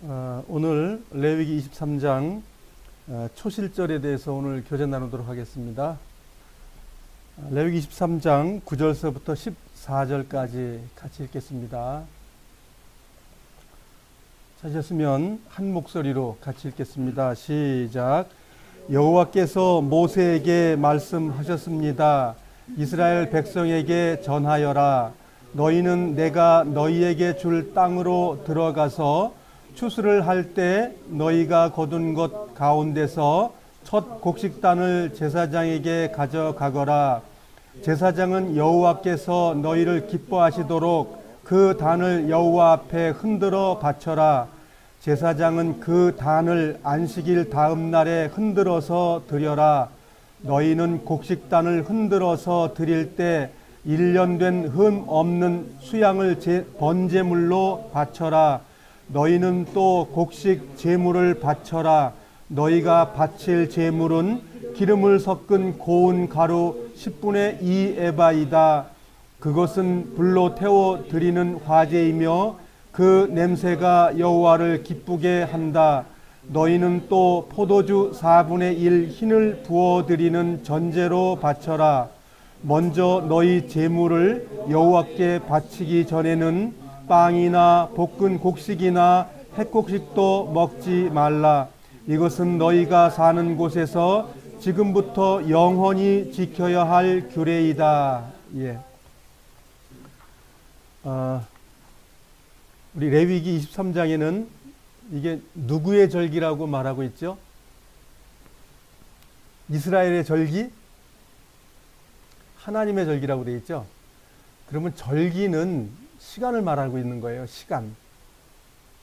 오늘 레위기 23장 초실절에 대해서 오늘 교제 나누도록 하겠습니다. 레위기 23장 9절서부터 14절까지 같이 읽겠습니다. 찾으셨으면 한 목소리로 같이 읽겠습니다. 시작. 여호와께서 모세에게 말씀하셨습니다. 이스라엘 백성에게 전하여라. 너희는 내가 너희에게 줄 땅으로 들어가서 추수를 할 때 너희가 거둔 것 가운데서 첫 곡식단을 제사장에게 가져가거라. 제사장은 여호와께서 너희를 기뻐하시도록 그 단을 여호와 앞에 흔들어 바쳐라. 제사장은 그 단을 안식일 다음 날에 흔들어서 드려라. 너희는 곡식단을 흔들어서 드릴 때 1년 된 흠 없는 수양을 번제물로 바쳐라. 너희는 또 곡식 제물을 바쳐라. 너희가 바칠 제물은 기름을 섞은 고운 가루 10분의 2 에바이다. 그것은 불로 태워 드리는 화제이며 그 냄새가 여호와를 기쁘게 한다. 너희는 또 포도주 4분의 1 흰을 부어 드리는 전제로 바쳐라. 먼저 너희 제물을 여호와께 바치기 전에는 빵이나 볶은 곡식이나 햇곡식도 먹지 말라. 이것은 너희가 사는 곳에서 지금부터 영원히 지켜야 할 규례이다. 예. 우리 레위기 23장에는 이게 누구의 절기라고 말하고 있죠? 이스라엘의 절기? 하나님의 절기라고 되어 있죠? 그러면 절기는 시간을 말하고 있는 거예요.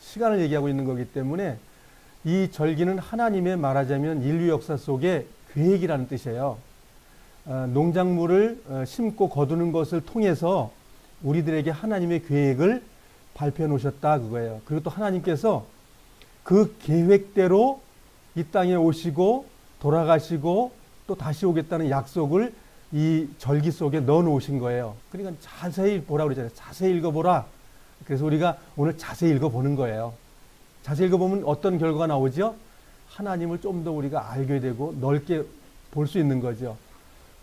시간을 얘기하고 있는 거기 때문에 이 절기는 하나님의 말하자면 인류 역사 속의 계획이라는 뜻이에요. 농작물을 심고 거두는 것을 통해서 우리들에게 하나님의 계획을 발표해 놓으셨다 그거예요. 그리고 또 하나님께서 그 계획대로 이 땅에 오시고 돌아가시고 또 다시 오겠다는 약속을 이 절기 속에 넣어 놓으신 거예요. 그러니까 자세히 보라고 그러잖아요. 자세히 읽어보라. 그래서 우리가 오늘 자세히 읽어보는 거예요. 자세히 읽어보면 어떤 결과가 나오죠? 하나님을 좀 더 우리가 알게 되고 넓게 볼 수 있는 거죠.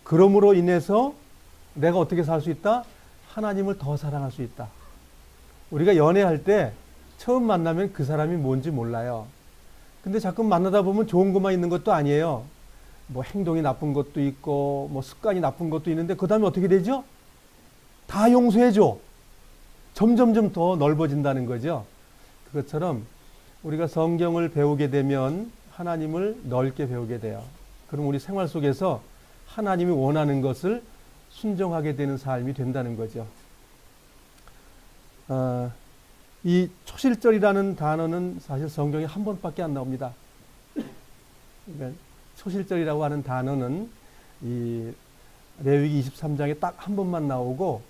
그러므로 인해서 내가 어떻게 살 수 있다? 하나님을 더 사랑할 수 있다. 우리가 연애할 때 처음 만나면 그 사람이 뭔지 몰라요. 근데 자꾸 만나다 보면 좋은 것만 있는 것도 아니에요. 뭐 행동이 나쁜 것도 있고 뭐 습관이 나쁜 것도 있는데 그 다음에 어떻게 되죠? 다 용서해줘. 점점점 더 넓어진다는 거죠. 그것처럼 우리가 성경을 배우게 되면 하나님을 넓게 배우게 돼요. 그럼 우리 생활 속에서 하나님이 원하는 것을 순종하게 되는 삶이 된다는 거죠. 이 초실절이라는 단어는 사실 성경에 한 번밖에 안 나옵니다. 그러니까 초실절이라고 하는 단어는 이 레위기 23장에 딱 한 번만 나오고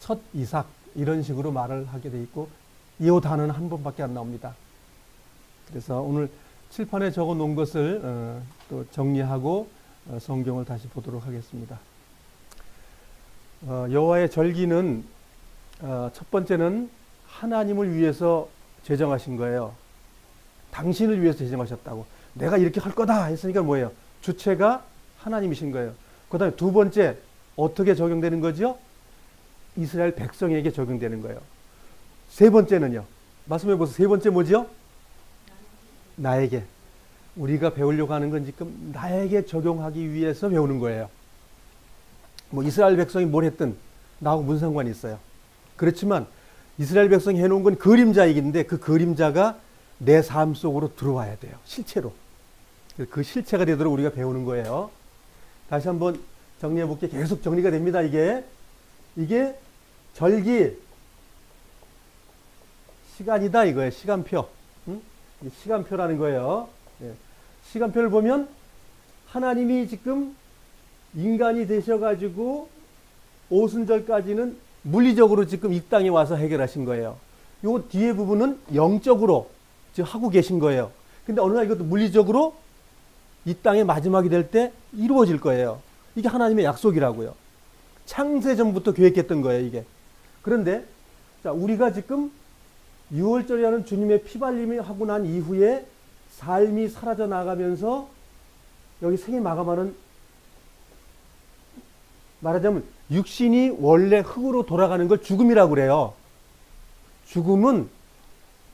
첫 이삭 이런 식으로 말을 하게 돼 있고 이 단어는 한 번밖에 안 나옵니다. 그래서 오늘 칠판에 적어 놓은 것을 또 정리하고 성경을 다시 보도록 하겠습니다. 여호와의 절기는 첫 번째는 하나님을 위해서 제정하신 거예요. 당신을 위해서 제정하셨다고. 내가 이렇게 할 거다 했으니까 뭐예요? 주체가 하나님이신 거예요. 그 다음에 두 번째 어떻게 적용되는 거죠? 이스라엘 백성에게 적용되는 거예요. 세 번째는요. 말씀해 보세요. 세 번째 뭐죠? 나에게. 우리가 배우려고 하는 건 지금 나에게 적용하기 위해서 배우는 거예요. 뭐 이스라엘 백성이 뭘 했든 나하고 무슨 상관이 있어요. 그렇지만 이스라엘 백성이 해놓은 건 그림자이긴데 그 그림자가 내 삶 속으로 들어와야 돼요. 실체로. 그 실체가 되도록 우리가 배우는 거예요. 다시 한번 정리해 볼게요. 계속 정리가 됩니다. 이게 절기 시간이다 이거예요. 시간표. 시간표라는 거예요. 예. 시간표를 보면 하나님이 지금 인간이 되셔가지고 오순절까지는 물리적으로 지금 이 땅에 와서 해결하신 거예요. 요 뒤에 부분은 영적으로 지금 하고 계신 거예요. 근데 어느 날 이것도 물리적으로 이 땅의 마지막이 될 때 이루어질 거예요. 이게 하나님의 약속이라고요. 창세 전부터 계획했던 거예요, 이게. 그런데 자, 우리가 지금 유월절이라는 주님의 피발림이 하고 난 이후에 삶이 사라져 나가면서 여기 생애 마감하는, 말하자면 육신이 원래 흙으로 돌아가는 걸 죽음이라고 그래요. 죽음은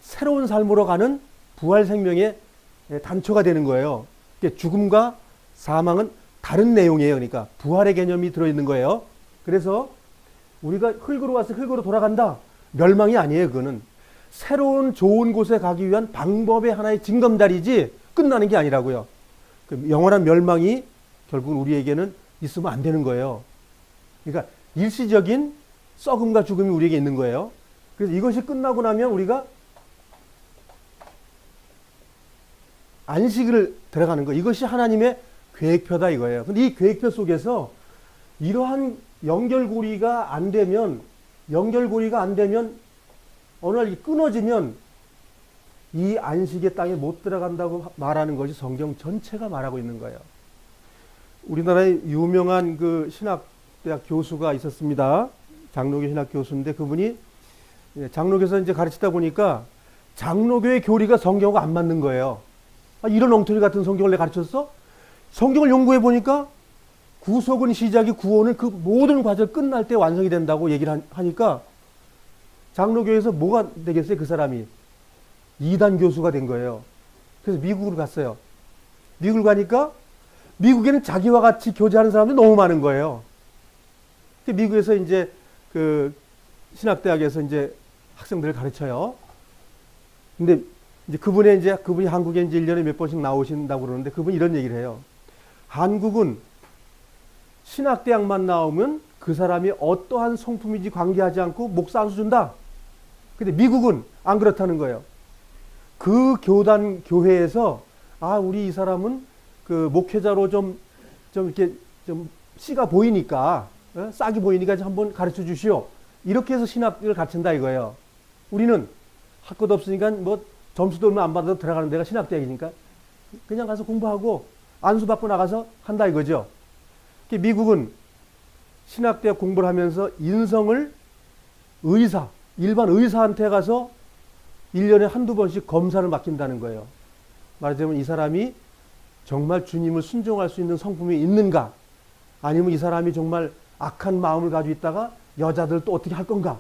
새로운 삶으로 가는 부활 생명의 단초가 되는 거예요. 죽음과 사망은 다른 내용이에요. 그러니까 부활의 개념이 들어있는 거예요. 그래서 우리가 흙으로 와서 흙으로 돌아간다, 멸망이 아니에요. 그거는 새로운 좋은 곳에 가기 위한 방법의 하나의 징검다리지 끝나는 게 아니라고요. 그 영원한 멸망이 결국 우리에게는 있으면 안 되는 거예요. 그러니까 일시적인 썩음과 죽음이 우리에게 있는 거예요. 그래서 이것이 끝나고 나면 우리가 안식을 들어가는 거, 이것이 하나님의 계획표다 이거예요. 근데 이 계획표 속에서 이러한 연결고리가 안 되면 어느 날 끊어지면 이 안식의 땅에 못 들어간다고 말하는 것이 성경 전체가 말하고 있는 거예요. 우리나라의 유명한 그 신학대학 교수가 있었습니다. 장로교 신학 교수인데 그분이 장로교에서 이제 가르치다 보니까 장로교의 교리가 성경과 안 맞는 거예요. 아, 이런 엉터리 같은 성경을 내가 가르쳤어? 성경을 연구해 보니까 구속은 시작이, 구원은 그 모든 과정 끝날 때 완성이 된다고 얘기를 하니까 장로교에서 뭐가 되겠어요? 그 사람이 이단 교수가 된 거예요. 그래서 미국으로 갔어요. 미국을 가니까 미국에는 자기와 같이 교제하는 사람들이 너무 많은 거예요. 미국에서 이제 그 신학대학에서 이제 학생들을 가르쳐요. 근데 이제 그분이 한국에 이제 1년에 몇 번씩 나오신다고 그러는데 그분이 이런 얘기를 해요. 한국은 신학대학만 나오면 그 사람이 어떠한 성품인지 관계하지 않고 목사 안수 준다. 근데 미국은 안 그렇다는 거예요. 그 교회에서 우리 이 사람은 그 목회자로 좀 이렇게 좀 씨가 보이니까, 싹이 보이니까 한번 가르쳐 주시오. 이렇게 해서 신학을 가르친다 이거예요. 우리는 할 것 없으니까 뭐 점수도 얼마 안 받아도 들어가는 데가 신학대학이니까 그냥 가서 공부하고 안수 받고 나가서 한다 이거죠. 미국은 신학대학 공부를 하면서 인성을 일반 의사한테 가서 1년에 한두 번씩 검사를 맡긴다는 거예요. 말하자면 이 사람이 정말 주님을 순종할 수 있는 성품이 있는가, 아니면 이 사람이 정말 악한 마음을 가지고 있다가 여자들 또 어떻게 할 건가,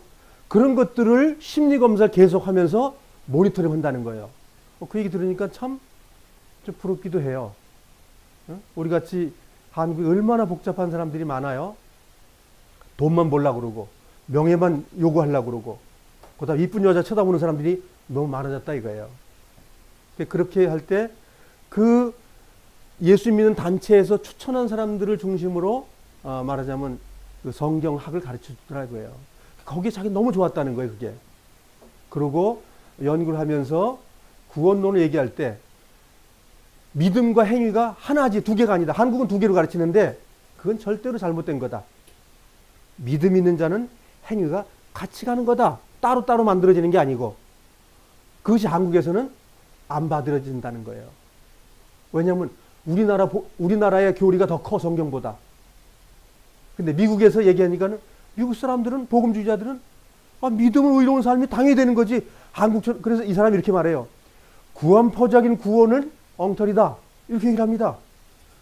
그런 것들을 심리검사를 계속하면서 모니터링 한다는 거예요. 그 얘기 들으니까 참 좀 부럽기도 해요. 우리 같이 한국에 얼마나 복잡한 사람들이 많아요. 돈만 벌려고 그러고 명예만 요구하려고 그러고 그다음 이쁜 여자 쳐다보는 사람들이 너무 많아졌다 이거예요. 그렇게 할 때 그 예수 믿는 단체에서 추천한 사람들을 중심으로 말하자면 그 성경학을 가르쳐 주더라고요. 거기에 자기 너무 좋았다는 거예요, 그게. 그리고 연구를 하면서 구원론을 얘기할 때 믿음과 행위가 하나지 두 개가 아니다. 한국은 두 개로 가르치는데 그건 절대로 잘못된 거다. 믿음 있는 자는 행위가 같이 가는 거다. 따로따로 만들어지는 게 아니고, 그것이 한국에서는 안 받아들여진다는 거예요. 왜냐하면 우리나라의 교리가 더 커, 성경보다. 근데 미국에서 얘기하니까는 미국 사람들은, 복음주의자들은 믿음을 의로운 삶이 당연히 되는 거지. 한국처럼. 그래서 이 사람이 이렇게 말해요. 구원포적인 구원은 엉터리다. 이렇게 얘기를 합니다.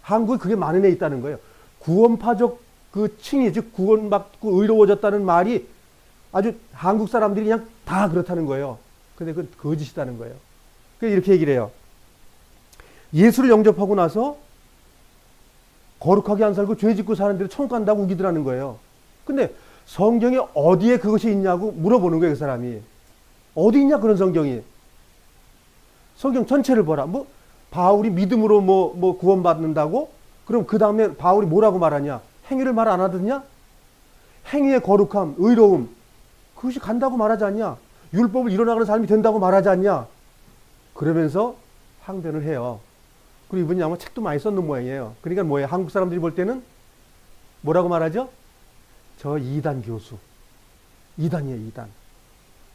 한국에 그게 많은 애 있다는 거예요. 구원파적 그 칭의, 즉 구원받고 의로워졌다는 말이 아주 한국 사람들이 그냥 다 그렇다는 거예요. 근데 그건 거짓이다는 거예요. 그래서 이렇게 얘기를 해요. 예수를 영접하고 나서 거룩하게 안 살고 죄 짓고 사는 데로 천국 간다고 우기더라는 거예요. 근데 성경에 어디에 그것이 있냐고 물어보는 거예요, 그 사람이. 어디 있냐, 그런 성경이. 성경 전체를 보라. 바울이 믿음으로 구원받는다고? 그럼 그 다음에 바울이 뭐라고 말하냐? 행위를 말 안 하더냐? 행위의 거룩함, 의로움, 그것이 간다고 말하지 않냐? 율법을 이뤄나가는 삶이 된다고 말하지 않냐? 그러면서 항변을 해요. 그리고 이분이 아마 책도 많이 썼는 모양이에요. 그러니까 뭐예요? 한국 사람들이 볼 때는 뭐라고 말하죠? 저 이단 교수. 이단이에요, 이단.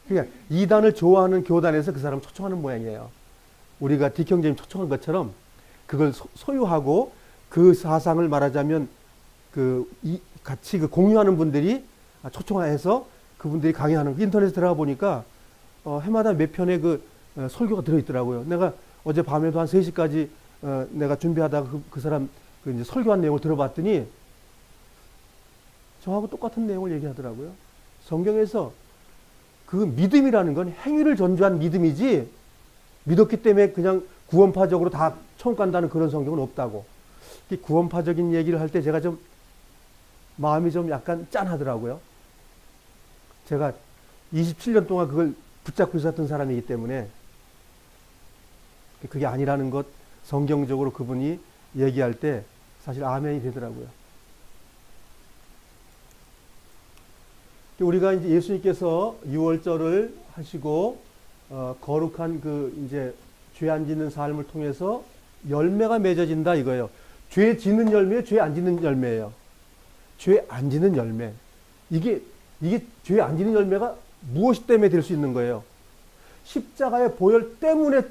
그러니까 이단을 좋아하는 교단에서 그 사람 초청하는 모양이에요. 우리가 디형제님 초청한 것처럼 그걸 소유하고 그 사상을 말하자면 같이 공유하는 분들이 초청해서 그분들이 강의하는, 인터넷에 들어가 보니까 해마다 몇 편의 설교가 들어있더라고요. 내가 어제 밤에도 한 3시까지 내가 준비하다가 그 사람 이제 설교한 내용을 들어봤더니 저하고 똑같은 내용을 얘기하더라고요. 성경에서 그 믿음이라는 건 행위를 전제한 믿음이지 믿었기 때문에 그냥 구원파적으로 다 천국 간다는 그런 성경은 없다고. 구원파적인 얘기를 할 때 제가 좀 마음이 좀 약간 짠하더라고요. 제가 27년 동안 그걸 붙잡고 있었던 사람이기 때문에 그게 아니라는 것 성경적으로 그분이 얘기할 때 사실 아멘이 되더라고요. 우리가 이제 예수님께서 유월절을 하시고 거룩한 이제 죄 안 짓는 삶을 통해서 열매가 맺어진다 이거예요. 죄 짓는 열매예요, 죄 안 짓는 열매예요. 죄 안 짓는 열매. 이게 죄 안 짓는 열매가 무엇 때문에 될 수 있는 거예요? 십자가의 보혈 때문에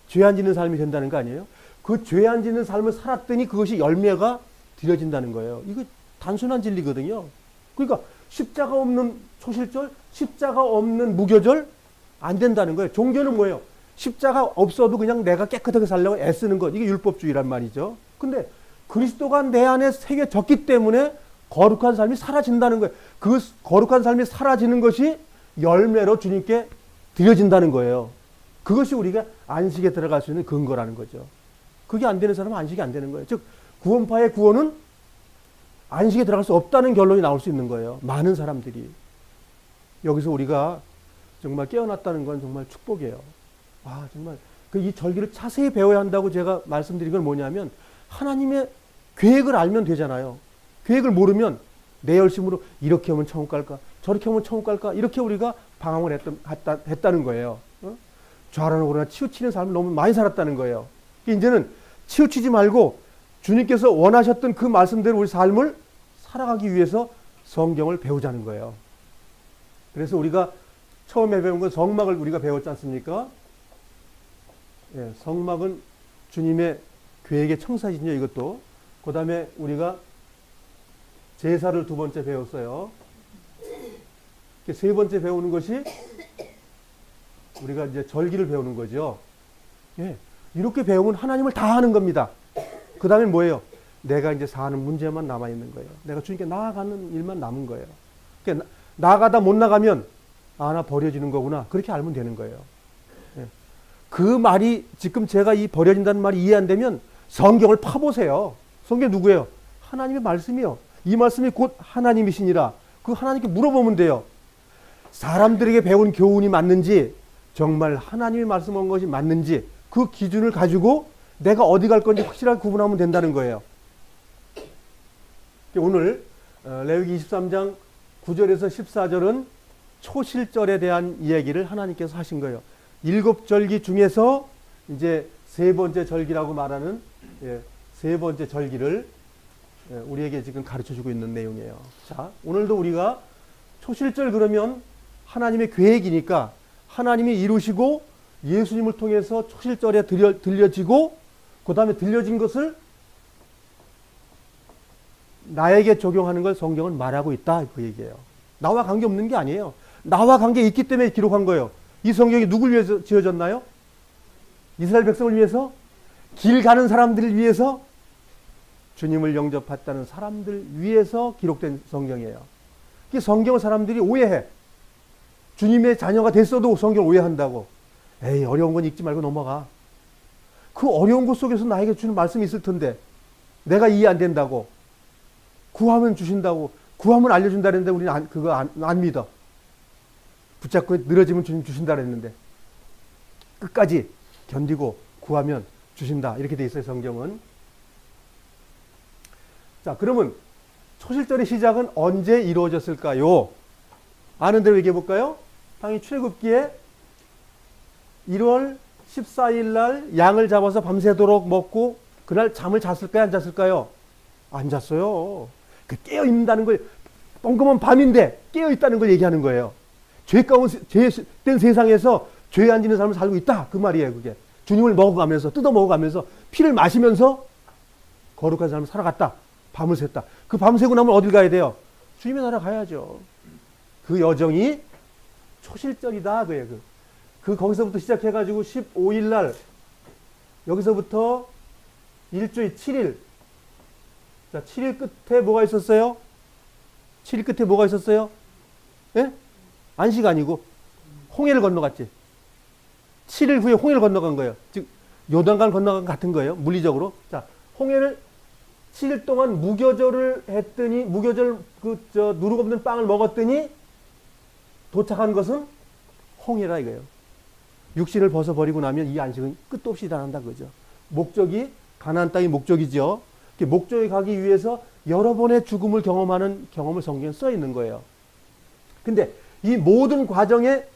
죄 안 짓는 삶이 된다는 거 아니에요? 그 죄 안 짓는 삶을 살았더니 그것이 열매가 드려진다는 거예요. 이거 단순한 진리거든요. 그러니까 십자가 없는 초실절, 십자가 없는 무교절 안 된다는 거예요. 종교는 뭐예요? 십자가 없어도 그냥 내가 깨끗하게 살려고 애쓰는 것. 이게 율법주의란 말이죠. 근데 그리스도가 내 안에 새겨졌기 때문에 거룩한 삶이 사라진다는 거예요. 그 거룩한 삶이 사라지는 것이 열매로 주님께 드려진다는 거예요. 그것이 우리가 안식에 들어갈 수 있는 근거라는 거죠. 그게 안 되는 사람은 안식이 안 되는 거예요. 즉 구원파의 구원은 안식에 들어갈 수 없다는 결론이 나올 수 있는 거예요. 많은 사람들이. 여기서 우리가 정말 깨어났다는 건 정말 축복이에요. 아, 정말 이 절기를 자세히 배워야 한다고 제가 말씀드린 건 뭐냐면 하나님의 계획을 알면 되잖아요. 계획을 모르면 내 열심으로 이렇게 하면 천국 갈까? 저렇게 하면 천국 갈까? 이렇게 우리가 방황을 했다는 거예요. 좌라는 오르나 치우치는 삶을 너무 많이 살았다는 거예요. 이제는 치우치지 말고 주님께서 원하셨던 그 말씀대로 우리 삶을 살아가기 위해서 성경을 배우자는 거예요. 그래서 우리가 처음에 배운 건 성막을 우리가 배웠지 않습니까? 예, 성막은 주님의 계획의 청사진이요, 이것도. 그 다음에 우리가 제사를 2번째 배웠어요. 세 번째 배우는 것이 우리가 이제 절기를 배우는 거죠. 예, 이렇게 배우면 하나님을 다 하는 겁니다. 그 다음에 뭐예요? 내가 이제 사는 문제만 남아있는 거예요. 내가 주님께 나아가는 일만 남은 거예요. 그러니까 나가다 못 나가면 나 버려지는 거구나. 그렇게 알면 되는 거예요. 예. 그 말이 지금 제가 이 버려진다는 말이 이해 안 되면 성경을 파보세요. 성경 누구예요? 하나님의 말씀이요. 이 말씀이 곧 하나님이시니라. 그 하나님께 물어보면 돼요. 사람들에게 배운 교훈이 맞는지 정말 하나님이 말씀한 것이 맞는지 그 기준을 가지고 내가 어디 갈 건지 확실하게 구분하면 된다는 거예요. 오늘 레위기 23장 9절에서 14절은 초실절에 대한 이야기를 하나님께서 하신 거예요. 7절기 중에서 이제 3번째 절기라고 말하는 3번째 절기를 우리에게 지금 가르쳐주고 있는 내용이에요. 자, 오늘도 우리가 초실절 그러면 하나님의 계획이니까 하나님이 이루시고 예수님을 통해서 초실절에 들려지고 그 다음에 들려진 것을 나에게 적용하는 걸 성경은 말하고 있다, 그 얘기예요. 나와 관계없는 게 아니에요. 나와 관계 있기 때문에 기록한 거예요. 이 성경이 누굴 위해서 지어졌나요? 이스라엘 백성을 위해서? 길 가는 사람들을 위해서? 주님을 영접했다는 사람들 위해서 기록된 성경이에요. 성경을 사람들이 오해해. 주님의 자녀가 됐어도 성경을 오해한다고. 에이, 어려운 건 읽지 말고 넘어가. 그 어려운 것 속에서 나에게 주는 말씀이 있을 텐데 내가 이해 안 된다고. 구하면 주신다고. 구하면 알려준다 그랬는데 우리는 그거 안 믿어. 붙잡고 늘어지면 주님 주신다 그랬는데 끝까지 견디고 구하면 주신다. 이렇게 돼 있어요, 성경은. 자, 그러면 초실절의 시작은 언제 이루어졌을까요? 아는 대로 얘기해 볼까요? 당연히 출애굽기에 1월 14일 날 양을 잡아서 밤새도록 먹고 그날 잠을 잤을까요? 안 잤을까요? 안 잤어요. 깨어있다는 걸, 똥검은 밤인데 깨어있다는 걸 얘기하는 거예요. 죄된 세상에서 죄 안 짓는 삶을 살고 있다. 그 말이에요, 그게. 주님을 먹어가면서, 뜯어 먹어가면서, 피를 마시면서 거룩한 삶을 살아갔다. 밤을 샜다. 그 밤새고 나면 어딜 가야 돼요? 주님의 나라 가야죠. 그 여정이 초실절이다. 그예요. 거기서부터 시작해가지고 15일 날, 여기서부터 일주일 7일. 자, 7일 끝에 뭐가 있었어요? 7일 끝에 뭐가 있었어요? 예? 안식 아니고 홍해를 건너갔지. 7일 후에 홍해를 건너간 거예요. 즉 요단강 건너간 같은 거예요. 물리적으로. 자, 홍해를 7일 동안 무교절을 했더니 무교절 누룩 없는 빵을 먹었더니 도착한 것은 홍해라 이거예요. 육신을 벗어버리고 나면 이 안식은 끝도 없이 일어난다 그죠. 목적이 가나안 땅이 목적이죠. 목적에 가기 위해서 여러 번의 죽음을 경험하는 경험을 성경에 써 있는 거예요. 근데 이 모든 과정의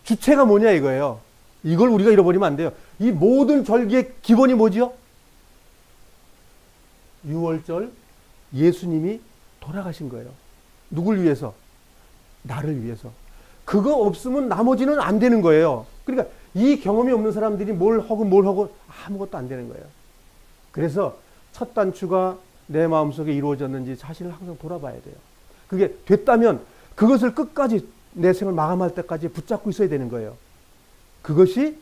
주체가 뭐냐 이거예요. 이걸 우리가 잃어버리면 안 돼요. 이 모든 절기의 기본이 뭐지요? 6월절 예수님이 돌아가신 거예요. 누굴 위해서? 나를 위해서. 그거 없으면 나머지는 안 되는 거예요. 그러니까 이 경험이 없는 사람들이 뭘 하고 아무것도 안 되는 거예요. 그래서 첫 단추가 내 마음속에 이루어졌는지 자신을 항상 돌아봐야 돼요. 그게 됐다면 그것을 끝까지 내 생을 마감할 때까지 붙잡고 있어야 되는 거예요. 그것이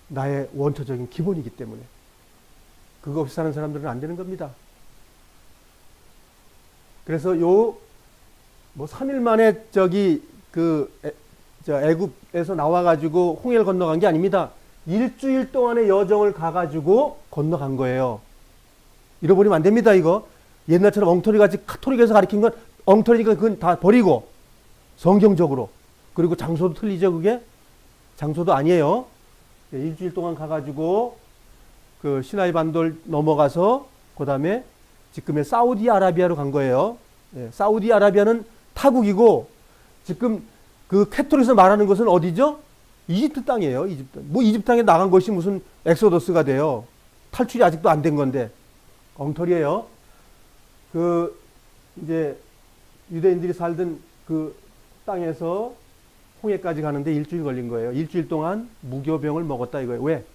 나의 원초적인 기본이기 때문에. 그거 없이 사는 사람들은 안 되는 겁니다. 그래서 3일 만에 애굽에서 나와가지고 홍해를 건너간 게 아닙니다. 일주일 동안의 여정을 가가지고 건너간 거예요. 잃어버리면 안 됩니다, 이거. 옛날처럼 엉터리같이 카톨릭에서 가르친 건 엉터리니까 그건 다 버리고, 성경적으로. 그리고 장소도 틀리죠, 그게? 장소도 아니에요. 일주일 동안 가가지고, 시나이 반도를 넘어가서, 그 다음에 지금의 사우디아라비아로 간 거예요. 예, 사우디아라비아는 타국이고, 지금 캐톨릭에서 말하는 것은 어디죠? 이집트 땅이에요, 이집트. 이집트 땅에 나간 것이 무슨 엑소더스가 돼요. 탈출이 아직도 안 된 건데. 엉터리예요. 이제 유대인들이 살던 그 땅에서 홍해까지 가는데 일주일 걸린 거예요. 일주일 동안 무교병을 먹었다 이거예요. 왜?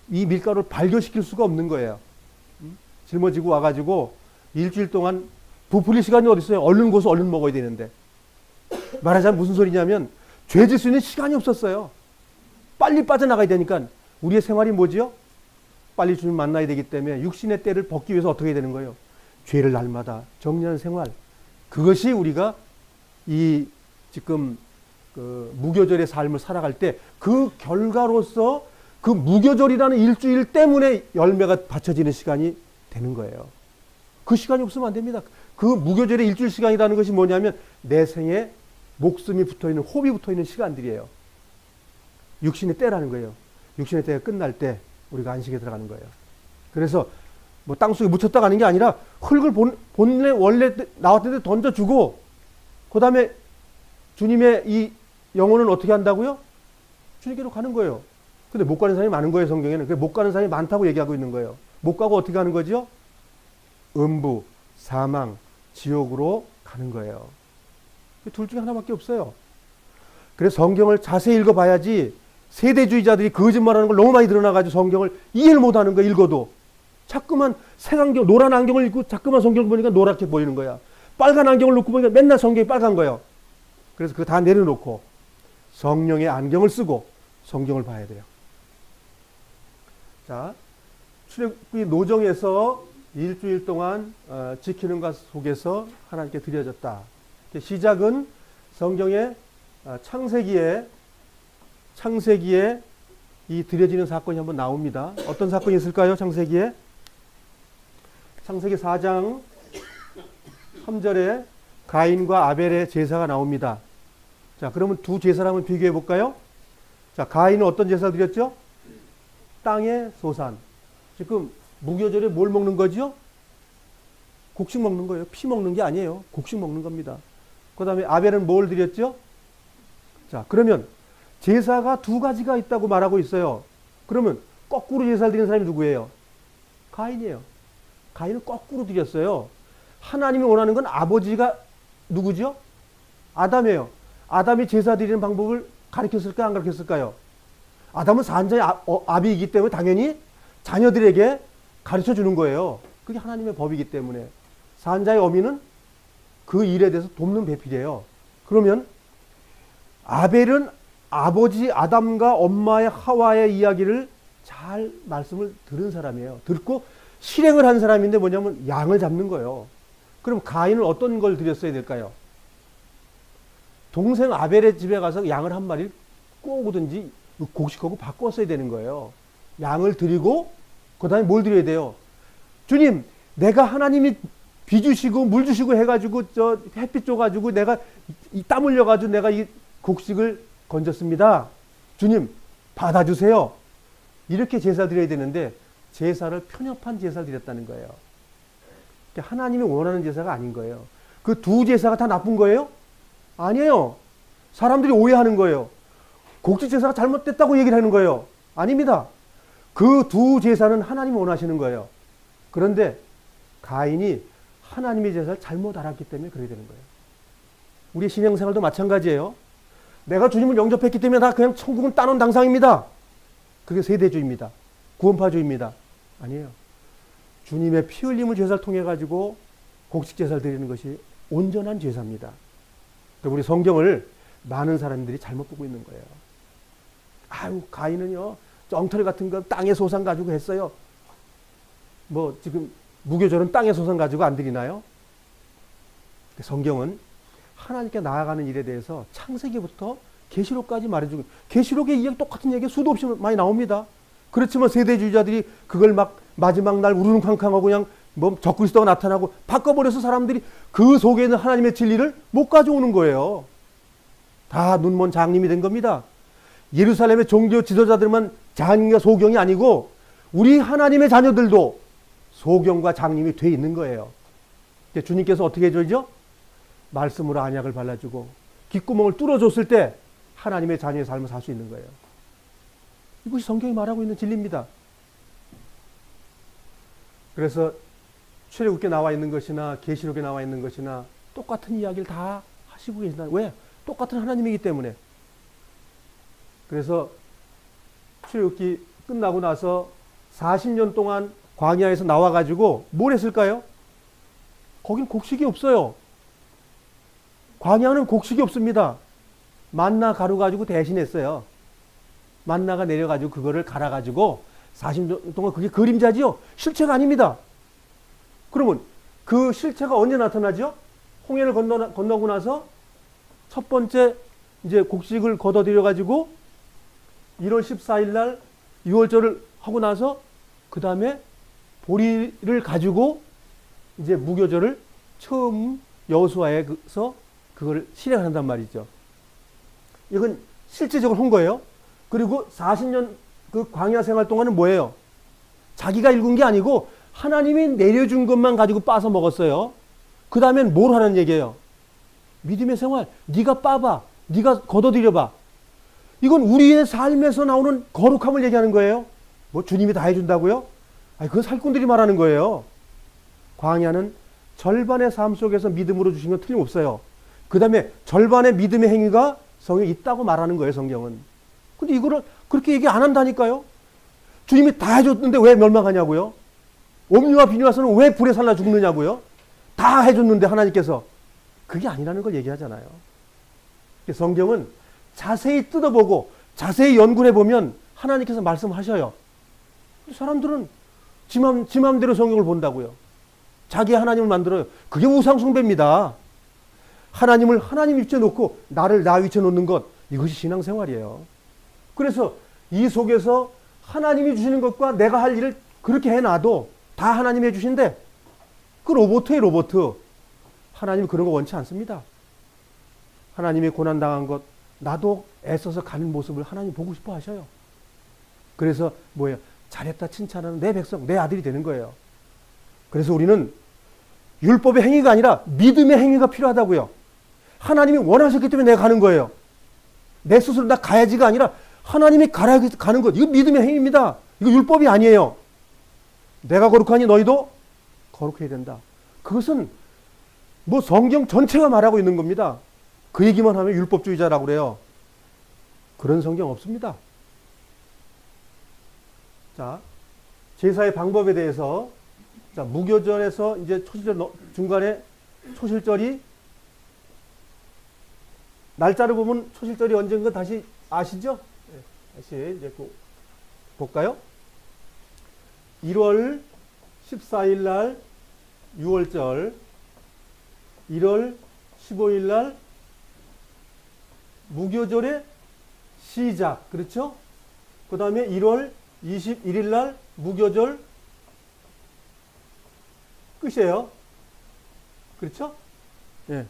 이 밀가루를 발효시킬 수가 없는 거예요. 짊어지고 와가지고 일주일 동안 부풀릴 시간이 어디 있어요? 얼른 고서 얼른 먹어야 되는데. 말하자면 무슨 소리냐면 죄 질 수 있는 시간이 없었어요. 빨리 빠져나가야 되니까 우리의 생활이 뭐지요? 빨리 주님 만나야 되기 때문에 육신의 때를 벗기 위해서 어떻게 해야 되는 거예요? 죄를 날마다 정리하는 생활. 그것이 우리가 지금 무교절의 삶을 살아갈 때 그 결과로서 그 무교절이라는 일주일 때문에 열매가 받쳐지는 시간이 되는 거예요. 그 시간이 없으면 안 됩니다. 그 무교절의 일주일 시간이라는 것이 뭐냐면 내 생에 목숨이 붙어있는, 호흡이 붙어있는 시간들이에요. 육신의 때라는 거예요. 육신의 때가 끝날 때 우리가 안식에 들어가는 거예요. 그래서 땅속에 묻혔다 가는 게 아니라 흙을 본래 원래 나왔을 때 던져주고 그 다음에 주님의 이 영혼은 어떻게 한다고요? 주님께로 가는 거예요. 근데 못 가는 사람이 많은 거예요, 성경에는. 못 가는 사람이 많다고 얘기하고 있는 거예요. 못 가고 어떻게 가는 거죠? 음부, 사망, 지옥으로 가는 거예요. 둘 중에 하나밖에 없어요. 그래서 성경을 자세히 읽어봐야지 세대주의자들이 거짓말하는 걸 너무 많이 드러나가지고 성경을 이해를 못하는 거야, 읽어도. 자꾸만 생안경, 노란 안경을 입고 자꾸만 성경을 보니까 노랗게 보이는 거야. 빨간 안경을 놓고 보니까 맨날 성경이 빨간 거예요. 그래서 그거 다 내려놓고 성령의 안경을 쓰고 성경을 봐야 돼요. 자, 출애굽기 노정에서 일주일 동안 지키는 것 속에서 하나님께 드려졌다. 시작은 성경의 창세기에 이 드려지는 사건이 한번 나옵니다. 어떤 사건이 있을까요? 창세기 4장 3절에 가인과 아벨의 제사가 나옵니다. 자, 그러면 두 제사를 한번 비교해 볼까요? 자, 가인은 어떤 제사를 드렸죠? 땅의 소산. 지금 무교절에 뭘 먹는 거죠? 곡식 먹는 거예요. 피 먹는 게 아니에요. 곡식 먹는 겁니다. 그 다음에 아벨은 뭘 드렸죠? 자, 그러면 제사가 두 가지가 있다고 말하고 있어요. 그러면 거꾸로 제사를 드리는 사람이 누구예요? 가인이에요. 가인은 거꾸로 드렸어요. 하나님이 원하는 건 아버지가 누구죠? 아담이에요. 아담이 제사 드리는 방법을 가르쳤을까요? 안 가르쳤을까요? 아담은 산자의 아비이기 때문에 당연히 자녀들에게 가르쳐 주는 거예요. 그게 하나님의 법이기 때문에. 산자의 어미는 그 일에 대해서 돕는 배필이에요. 그러면 아벨은 아버지 아담과 엄마의 하와의 이야기를 잘 말씀을 들은 사람이에요. 듣고 실행을 한 사람인데 뭐냐면 양을 잡는 거예요. 그럼 가인은 어떤 걸 드렸어야 될까요? 동생 아벨의 집에 가서 양을 한 마리 꼬우든지 곡식하고 바꿨어야 되는 거예요. 양을 드리고 그 다음에 뭘 드려야 돼요? 주님, 내가 하나님이 비 주시고 물 주시고 해가지고 저 햇빛 줘가지고 내가 땀 흘려가지고 내가 이 곡식을 건졌습니다. 주님 받아주세요. 이렇게 제사 드려야 되는데 제사를 편협한 제사를 드렸다는 거예요. 하나님이 원하는 제사가 아닌 거예요. 그 두 제사가 다 나쁜 거예요? 아니에요. 사람들이 오해하는 거예요. 곡식 제사가 잘못됐다고 얘기를 하는 거예요. 아닙니다. 그 두 제사는 하나님이 원하시는 거예요. 그런데 가인이 하나님의 제사를 잘못 알았기 때문에 그렇게 되는 거예요. 우리 신앙생활도 마찬가지예요. 내가 주님을 영접했기 때문에 다 그냥 천국은 따놓은 당상입니다. 그게 세대주의입니다. 구원파주의입니다. 아니에요. 주님의 피 흘림을 제사를 통해 가지고 곡식 제사를 드리는 것이 온전한 제사입니다. 우리 성경을 많은 사람들이 잘못 보고 있는 거예요. 아유, 가인은요 엉터리 같은 거 땅의 소산 가지고 했어요. 뭐 지금 무교절은 땅의 소산 가지고 안 드리나요? 성경은 하나님께 나아가는 일에 대해서 창세기부터 계시록까지 말해주고, 계시록의 이야기 똑같은 얘기 수도 없이 많이 나옵니다. 그렇지만 세대주의자들이 그걸 막 마지막 날 우르릉캉캉하고 그냥 뭐 적그리스도가 나타나고 바꿔버려서 사람들이 그 속에 있는 하나님의 진리를 못 가져오는 거예요. 다 눈먼 장님이 된 겁니다. 예루살렘의 종교 지도자들만 장님과 소경이 아니고 우리 하나님의 자녀들도 소경과 장님이 돼 있는 거예요. 주님께서 어떻게 해줘야죠? 말씀으로 안약을 발라주고 귓구멍을 뚫어줬을 때 하나님의 자녀의 삶을 살 수 있는 거예요. 이것이 성경이 말하고 있는 진리입니다. 그래서 출애굽기에 나와 있는 것이나 계시록에 나와 있는 것이나 똑같은 이야기를 다 하시고 계신다. 왜? 똑같은 하나님이기 때문에. 그래서 출애굽기 끝나고 나서 40년 동안 광야에서 나와가지고 뭘 했을까요? 거긴 곡식이 없어요. 광야는 곡식이 없습니다. 만나 가루 가지고 대신했어요. 만나가 내려가지고 그거를 갈아가지고 40년 동안 그게 그림자지요? 실체가 아닙니다. 그러면 그 실체가 언제 나타나죠? 홍해를 건너고 나서 첫 번째 이제 곡식을 걷어들여가지고 1월 14일 날 6월절을 하고 나서 그 다음에 보리를 가지고 이제 무교절을 처음 여호수아에서 그걸 실행한단 말이죠. 이건 실제적으로 한 거예요. 그리고 40년 그 광야 생활 동안은 뭐예요? 자기가 읽은 게 아니고 하나님이 내려준 것만 가지고 빠서 먹었어요. 그 다음엔 뭘 하는 얘기예요? 믿음의 생활. 네가 빠봐. 네가 걷어들여봐. 이건 우리의 삶에서 나오는 거룩함을 얘기하는 거예요. 뭐 주님이 다 해준다고요? 아니, 그건 살꾼들이 말하는 거예요. 광야는 절반의 삶 속에서 믿음으로 주신 건 틀림없어요. 그 다음에 절반의 믿음의 행위가 성경에 있다고 말하는 거예요, 성경은. 근데 이거를 그렇게 얘기 안 한다니까요? 주님이 다 해줬는데 왜 멸망하냐고요? 옴니와 비니와서는 왜 불에 살라 죽느냐고요? 다 해줬는데 하나님께서. 그게 아니라는 걸 얘기하잖아요. 성경은 자세히 뜯어보고 자세히 연구해 보면 하나님께서 말씀하셔요. 사람들은 지 맘대로 성경을 본다고요. 자기 하나님을 만들어요. 그게 우상숭배입니다. 하나님을 하나님 위치에 놓고 나를 나 위치에 놓는 것, 이것이 신앙생활이에요. 그래서 이 속에서 하나님이 주시는 것과 내가 할 일을 그렇게 해놔도 다 하나님이 해주신데 그 로봇이에요, 로봇. 하나님은 그런 거 원치 않습니다. 하나님이 고난당한 것 나도 애써서 가는 모습을 하나님 보고 싶어 하셔요. 그래서 뭐예요? 잘했다 칭찬하는 내 백성, 내 아들이 되는 거예요. 그래서 우리는 율법의 행위가 아니라 믿음의 행위가 필요하다고요. 하나님이 원하셨기 때문에 내가 가는 거예요. 내 스스로 나 가야지가 아니라 하나님이 가라 가는 것. 이거 믿음의 행위입니다. 이거 율법이 아니에요. 내가 거룩하니 너희도 거룩해야 된다. 그것은 뭐 성경 전체가 말하고 있는 겁니다. 그 얘기만 하면 율법주의자라고 그래요. 그런 성경 없습니다. 자, 제사의 방법에 대해서, 자, 무교절에서 이제 초실절 중간에 초실절이 날짜를 보면 초실절이 언제인 거 다시 아시죠? 네, 다시 이제 볼까요? 1월 14일 날 6월절, 1월 15일 날 무교절의 시작, 그렇죠? 그 다음에 1월 21일 날 무교절 끝이에요. 그렇죠? 예.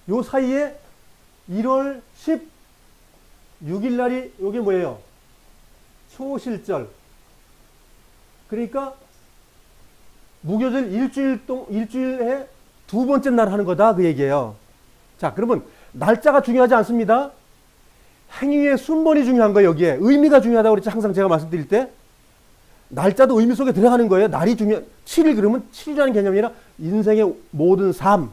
요 사이에 1월 16일 날이 요게 뭐예요? 초실절. 그러니까 무교절 일주일에 두 번째 날 하는 거다 그 얘기예요. 자, 그러면 날짜가 중요하지 않습니다. 행위의 순번이 중요한 거예요. 여기에 의미가 중요하다고 그랬죠. 항상 제가 말씀드릴 때 날짜도 의미 속에 들어가는 거예요. 날이 7일 그러면 7이라는 개념이 아니라 인생의 모든 삶,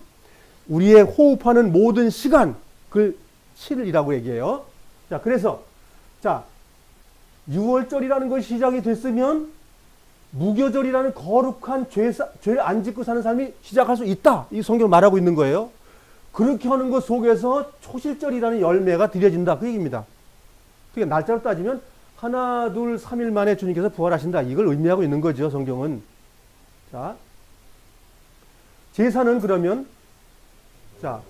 우리의 호흡하는 모든 시간, 그걸 7일이라고 얘기해요. 자, 그래서 자 6월절이라는 것이 시작이 됐으면 무교절이라는 거룩한 죄를 안 짓고 사는 삶이 시작할 수 있다. 이 성경을 말하고 있는 거예요. 그렇게 하는 것 속에서 초실절이라는 열매가 드려진다. 그 얘기입니다. 그러니까 날짜로 따지면 하나, 둘, 3일 만에 주님께서 부활하신다. 이걸 의미하고 있는 거죠. 성경은. 자, 제사는 그러면 자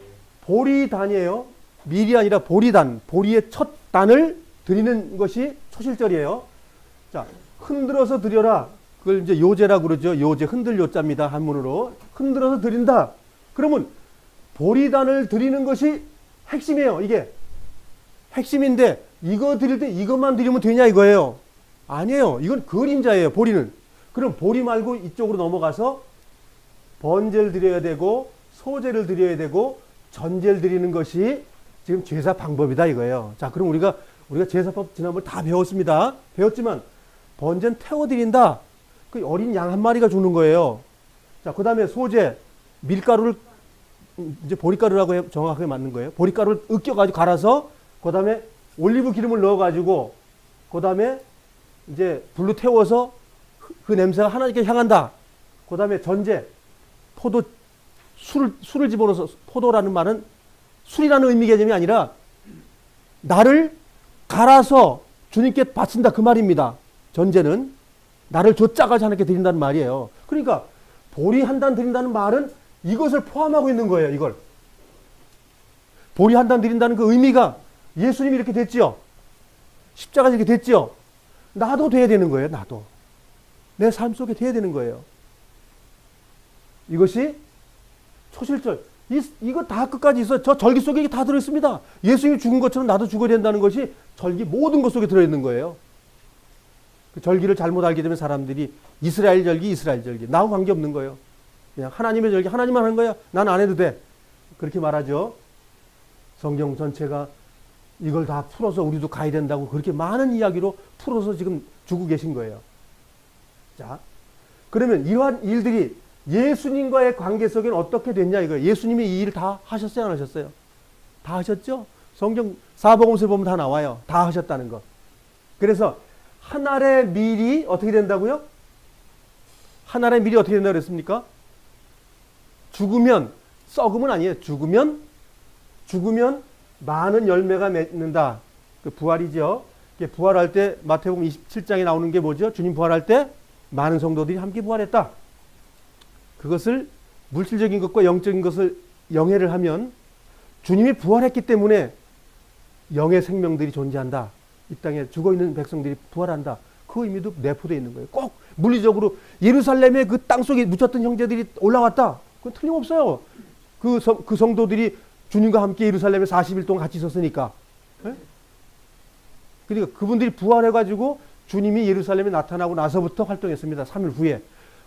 보리단이에요. 밀이 아니라 보리단. 보리의 첫 단을 드리는 것이 초실절이에요. 자, 흔들어서 드려라. 그걸 이제 요제라고 그러죠. 요제, 흔들 요자입니다. 한문으로. 흔들어서 드린다. 그러면 보리단을 드리는 것이 핵심이에요. 이게 핵심인데 이거 드릴 때 이것만 드리면 되냐 이거예요. 아니에요. 이건 그림자예요. 보리는. 그럼 보리 말고 이쪽으로 넘어가서 번제를 드려야 되고 소제를 드려야 되고 전제를 드리는 것이 지금 제사 방법이다 이거예요. 자, 그럼 우리가 제사법 지난번에 다 배웠습니다. 배웠지만 번제는 태워드린다. 그 어린 양 한 마리가 주는 거예요. 자, 그 다음에 소제, 밀가루를 이제 보리가루라고 정확하게 맞는 거예요. 보리가루를 으깨가지고 갈아서 그 다음에 올리브 기름을 넣어가지고 그 다음에 이제 불로 태워서 그 냄새가 하나님께 향한다. 그 다음에 전제, 포도 술을 집어넣어서 포도라는 말은 술이라는 의미 개념이 아니라 나를 갈아서 주님께 바친다 그 말입니다. 전제는 나를 쫓아가지 하나님께 드린다는 말이에요. 그러니까 보리 한 단 드린다는 말은 이것을 포함하고 있는 거예요. 이걸 보리 한 단 드린다는 그 의미가 예수님이 이렇게 됐지요. 십자가 이렇게 됐지요. 나도 돼야 되는 거예요. 나도 내 삶 속에 돼야 되는 거예요. 이것이 초실절. 이거 다 끝까지 있어. 저 절기 속에 이게 다 들어있습니다. 예수님이 죽은 것처럼 나도 죽어야 된다는 것이 절기 모든 것 속에 들어있는 거예요. 그 절기를 잘못 알게 되면 사람들이 이스라엘 절기 나하고 관계없는 거예요. 그냥 하나님의 절기 하나님만 하는 거야. 난 안 해도 돼. 그렇게 말하죠. 성경 전체가 이걸 다 풀어서 우리도 가야 된다고 그렇게 많은 이야기로 풀어서 지금 주고 계신 거예요. 자, 그러면 이러한 일들이 예수님과의 관계 속에는 어떻게 됐냐 이거예요. 예수님이 이 일 다 하셨어요, 안 하셨어요? 다 하셨죠? 성경 사복음서에 보면 다 나와요. 다 하셨다는 거. 그래서 한 알의 밀이 어떻게 된다고요? 한 알의 밀이 어떻게 된다고 그랬습니까? 죽으면, 썩으면 아니에요. 죽으면 많은 열매가 맺는다. 그 부활이죠. 부활할 때 마태복음 27장에 나오는 게 뭐죠? 주님 부활할 때 많은 성도들이 함께 부활했다. 그것을 물질적인 것과 영적인 것을 영해를 하면 주님이 부활했기 때문에 영의 생명들이 존재한다. 이 땅에 죽어있는 백성들이 부활한다. 그 의미도 내포되어 있는 거예요. 꼭 물리적으로 예루살렘의 그 땅속에 묻혔던 형제들이 올라왔다. 그건 틀림없어요. 그 성도들이 주님과 함께 예루살렘에 40일 동안 같이 있었으니까. 네? 그러니까 그분들이 부활해가지고 주님이 예루살렘에 나타나고 나서부터 활동했습니다. 3일 후에.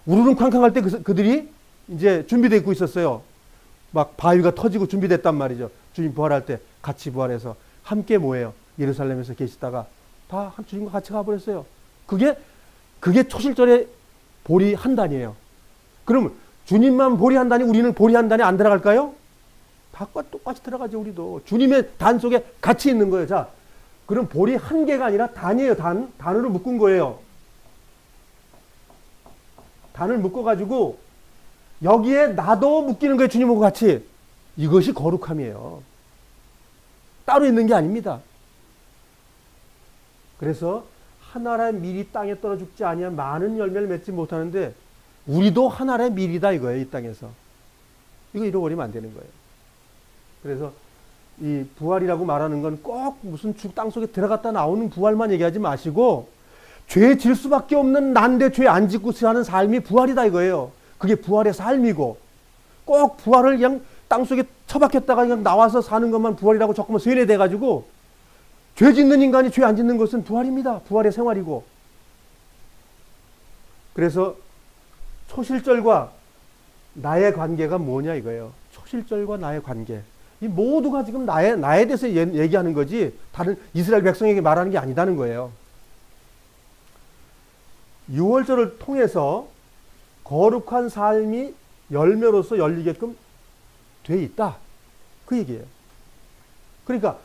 우르릉 쾅쾅할 때 그들이 이제 준비되어 있고 있었어요. 막 바위가 터지고 준비됐단 말이죠. 주님 부활할 때 같이 부활해서 함께 모여요. 예루살렘에서 계시다가 다 주님과 같이 가버렸어요. 그게 초실절의 보리 한 단이에요. 그러면 주님만 보리 한 단이 우리는 보리 한 단에 안 들어갈까요? 다 똑같이 들어가죠. 우리도 주님의 단 속에 같이 있는 거예요. 자, 그럼 보리 한 개가 아니라 단이에요. 단으로 묶은 거예요. 단을 묶어가지고 여기에 나도 묶이는 거예요. 주님하고 같이. 이것이 거룩함이에요. 따로 있는 게 아닙니다. 그래서 하나라의 밀이 땅에 떨어 죽지 아니하면 많은 열매를 맺지 못하는데 우리도 하나라의 밀이다 이거예요. 이 땅에서. 이거 잃어버리면 안 되는 거예요. 그래서 이 부활이라고 말하는 건 꼭 무슨 땅속에 들어갔다 나오는 부활만 얘기하지 마시고 죄 질 수밖에 없는 난데 죄 안 짓고 사는 삶이 부활이다 이거예요. 그게 부활의 삶이고 꼭 부활을 그냥 땅속에 처박혔다가 그냥 나와서 사는 것만 부활이라고 조금만 세뇌돼가지고 죄 짓는 인간이 죄 안 짓는 것은 부활입니다. 부활의 생활이고. 그래서 초실절과 나의 관계가 뭐냐 이거예요. 초실절과 나의 관계. 이 모두가 지금 나에 대해서 얘기하는 거지 다른 이스라엘 백성에게 말하는 게 아니다는 거예요. 유월절을 통해서 거룩한 삶이 열매로서 열리게끔 돼 있다. 그 얘기예요. 그러니까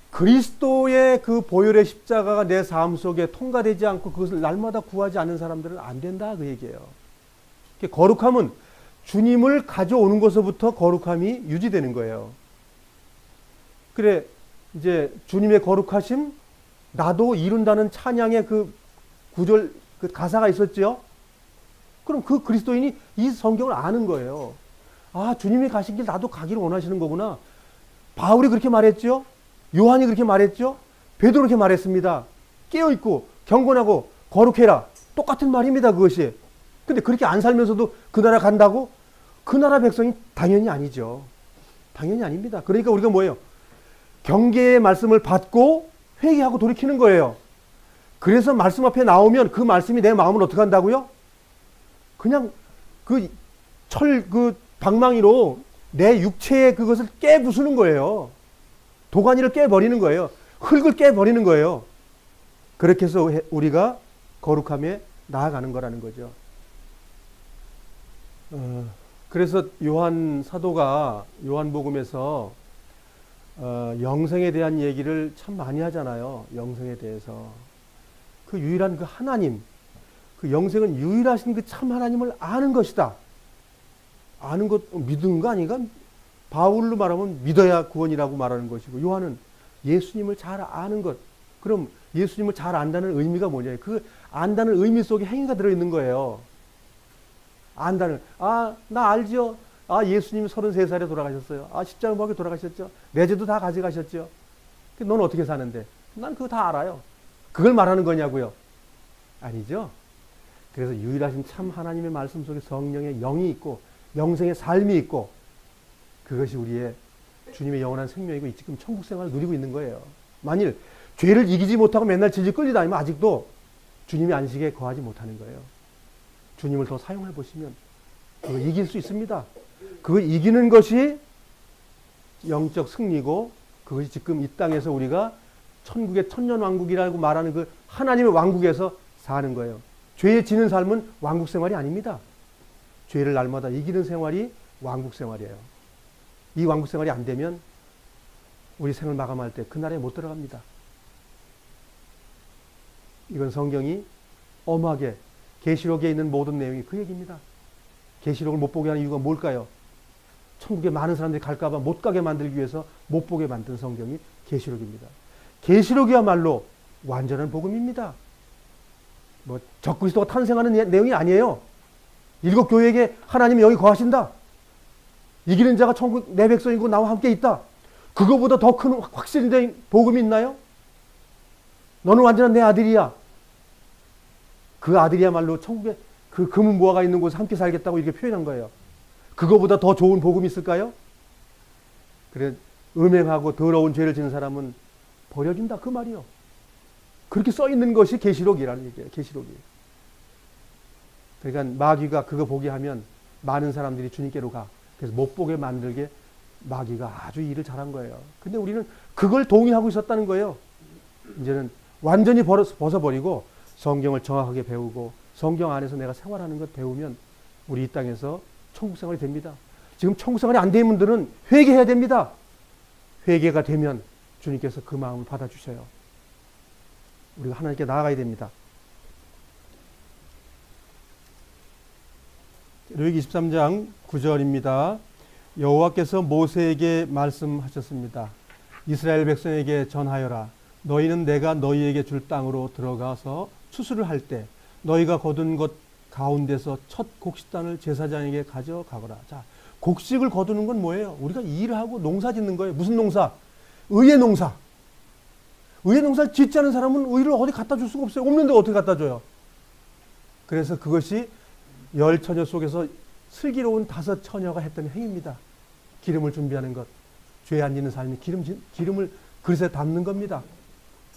그리스도의 그 보혈의 십자가가 내 삶 속에 통과되지 않고 그것을 날마다 구하지 않는 사람들은 안 된다. 그 얘기예요. 거룩함은 주님을 가져오는 것부터 거룩함이 유지되는 거예요. 그래, 이제 주님의 거룩하심, 나도 이룬다는 찬양의 그 구절, 그 가사가 있었죠? 그럼 그 그리스도인이 이 성경을 아는 거예요. 아, 주님이 가신 길 나도 가기를 원하시는 거구나. 바울이 그렇게 말했죠? 요한이 그렇게 말했죠? 베드로 그렇게 말했습니다. 깨어있고 경건하고 거룩해라. 똑같은 말입니다, 그것이. 근데 그렇게 안 살면서도 그 나라 간다고? 그 나라 백성이 당연히 아니죠. 당연히 아닙니다. 그러니까 우리가 뭐예요? 경계의 말씀을 받고 회개하고 돌이키는 거예요. 그래서 말씀 앞에 나오면 그 말씀이 내 마음을 어떻게 한다고요? 그냥 그 방망이로 내 육체의 그것을 깨부수는 거예요. 도가니를 깨버리는 거예요. 흙을 깨버리는 거예요. 그렇게 해서 우리가 거룩함에 나아가는 거라는 거죠. 그래서 요한 사도가 요한복음에서 영생에 대한 얘기를 참 많이 하잖아요. 영생에 대해서. 그 유일한 그 하나님, 그 영생은 유일하신 그 참 하나님을 아는 것이다. 아는 것, 믿는 거 아닌가? 바울로 말하면 믿어야 구원이라고 말하는 것이고, 요한은 예수님을 잘 아는 것. 그럼 예수님을 잘 안다는 의미가 뭐냐? 그 안다는 의미 속에 행위가 들어있는 거예요. 안다는, 나 알죠? 예수님이 33살에 돌아가셨어요. 십자가 못 박혀 돌아가셨죠? 내 죄도 다 가져가셨죠? 넌 어떻게 사는데? 난 그거 다 알아요. 그걸 말하는 거냐고요? 아니죠. 그래서 유일하신 참 하나님의 말씀 속에 성령의 영이 있고 영생의 삶이 있고 그것이 우리의 주님의 영원한 생명이고 지금 천국 생활을 누리고 있는 거예요. 만일 죄를 이기지 못하고 맨날 질질 끌리다니면 아직도 주님의 안식에 거하지 못하는 거예요. 주님을 더 사용해 보시면 그거 이길 수 있습니다. 그거 이기는 것이 영적 승리고 그것이 지금 이 땅에서 우리가 천국의 천년왕국이라고 말하는 그 하나님의 왕국에서 사는 거예요. 죄에 지는 삶은 왕국 생활이 아닙니다. 죄를 날마다 이기는 생활이 왕국 생활이에요. 이 왕국 생활이 안 되면 우리 생을 마감할 때 그 나라에 못 들어갑니다. 이건 성경이 엄하게 계시록에 있는 모든 내용이 그 얘기입니다. 계시록을 못 보게 하는 이유가 뭘까요? 천국에 많은 사람들이 갈까봐 못 가게 만들기 위해서 못 보게 만든 성경이 계시록입니다. 계시록이야말로 완전한 복음입니다. 뭐 적그리스도가 탄생하는 내용이 아니에요. 일곱 교회에게 하나님이 여기 거하신다. 이기는 자가 천국 내 백성이고 나와 함께 있다. 그거보다 더 큰 확실된 복음이 있나요? 너는 완전한 내 아들이야. 그 아들이야말로 천국에 그 금은 보화가 있는 곳에 함께 살겠다고 이렇게 표현한 거예요. 그거보다 더 좋은 복음이 있을까요? 그래, 음행하고 더러운 죄를 지는 사람은 버려진다 그 말이요. 그렇게 써 있는 것이 계시록이라는 얘기예요. 계시록이. 그러니까 마귀가 그거 보게 하면 많은 사람들이 주님께로 가. 그래서 못 보게 만들게 마귀가 아주 일을 잘한 거예요. 근데 우리는 그걸 동의하고 있었다는 거예요. 이제는 완전히 벗어버리고 성경을 정확하게 배우고 성경 안에서 내가 생활하는 것 배우면 우리 이 땅에서 천국 생활이 됩니다. 지금 천국 생활이 안 되는 분들은 회개해야 됩니다. 회개가 되면 주님께서 그 마음을 받아주셔요. 우리가 하나님께 나아가야 됩니다. 레위기 23장 9절입니다. 여호와께서 모세에게 말씀하셨습니다. 이스라엘 백성에게 전하여라. 너희는 내가 너희에게 줄 땅으로 들어가서 추수를 할 때 너희가 거둔 것 가운데서 첫 곡식단을 제사장에게 가져가거라. 자, 곡식을 거두는 건 뭐예요? 우리가 일하고 농사 짓는 거예요. 무슨 농사? 의의 농사. 의의 농사를 짓지 않은 사람은 의를 어디 갖다 줄 수가 없어요. 없는데 어떻게 갖다 줘요? 그래서 그것이 10처녀 속에서 슬기로운 5처녀가 했던 행위입니다. 기름을 준비하는 것. 죄 안 짓는 사람이 기름을 그릇에 담는 겁니다.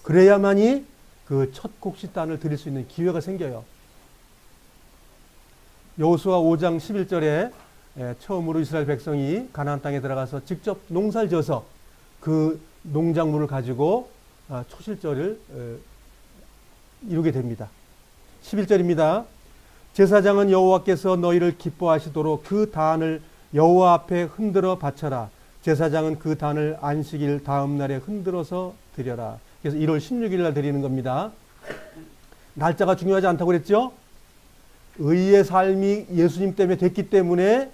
그래야만이 그 첫 곡식단을 드릴 수 있는 기회가 생겨요. 여호수아 5장 11절에 처음으로 이스라엘 백성이 가나안 땅에 들어가서 직접 농사를 져서 그 농작물을 가지고 초실절을 이루게 됩니다. 11절입니다. 제사장은 여호와께서 너희를 기뻐하시도록 그 단을 여호와 앞에 흔들어 바쳐라. 제사장은 그 단을 안식일 다음 날에 흔들어서 드려라. 그래서 1월 16일 날 드리는 겁니다. 날짜가 중요하지 않다고 그랬죠? 의의 삶이 예수님 때문에 됐기 때문에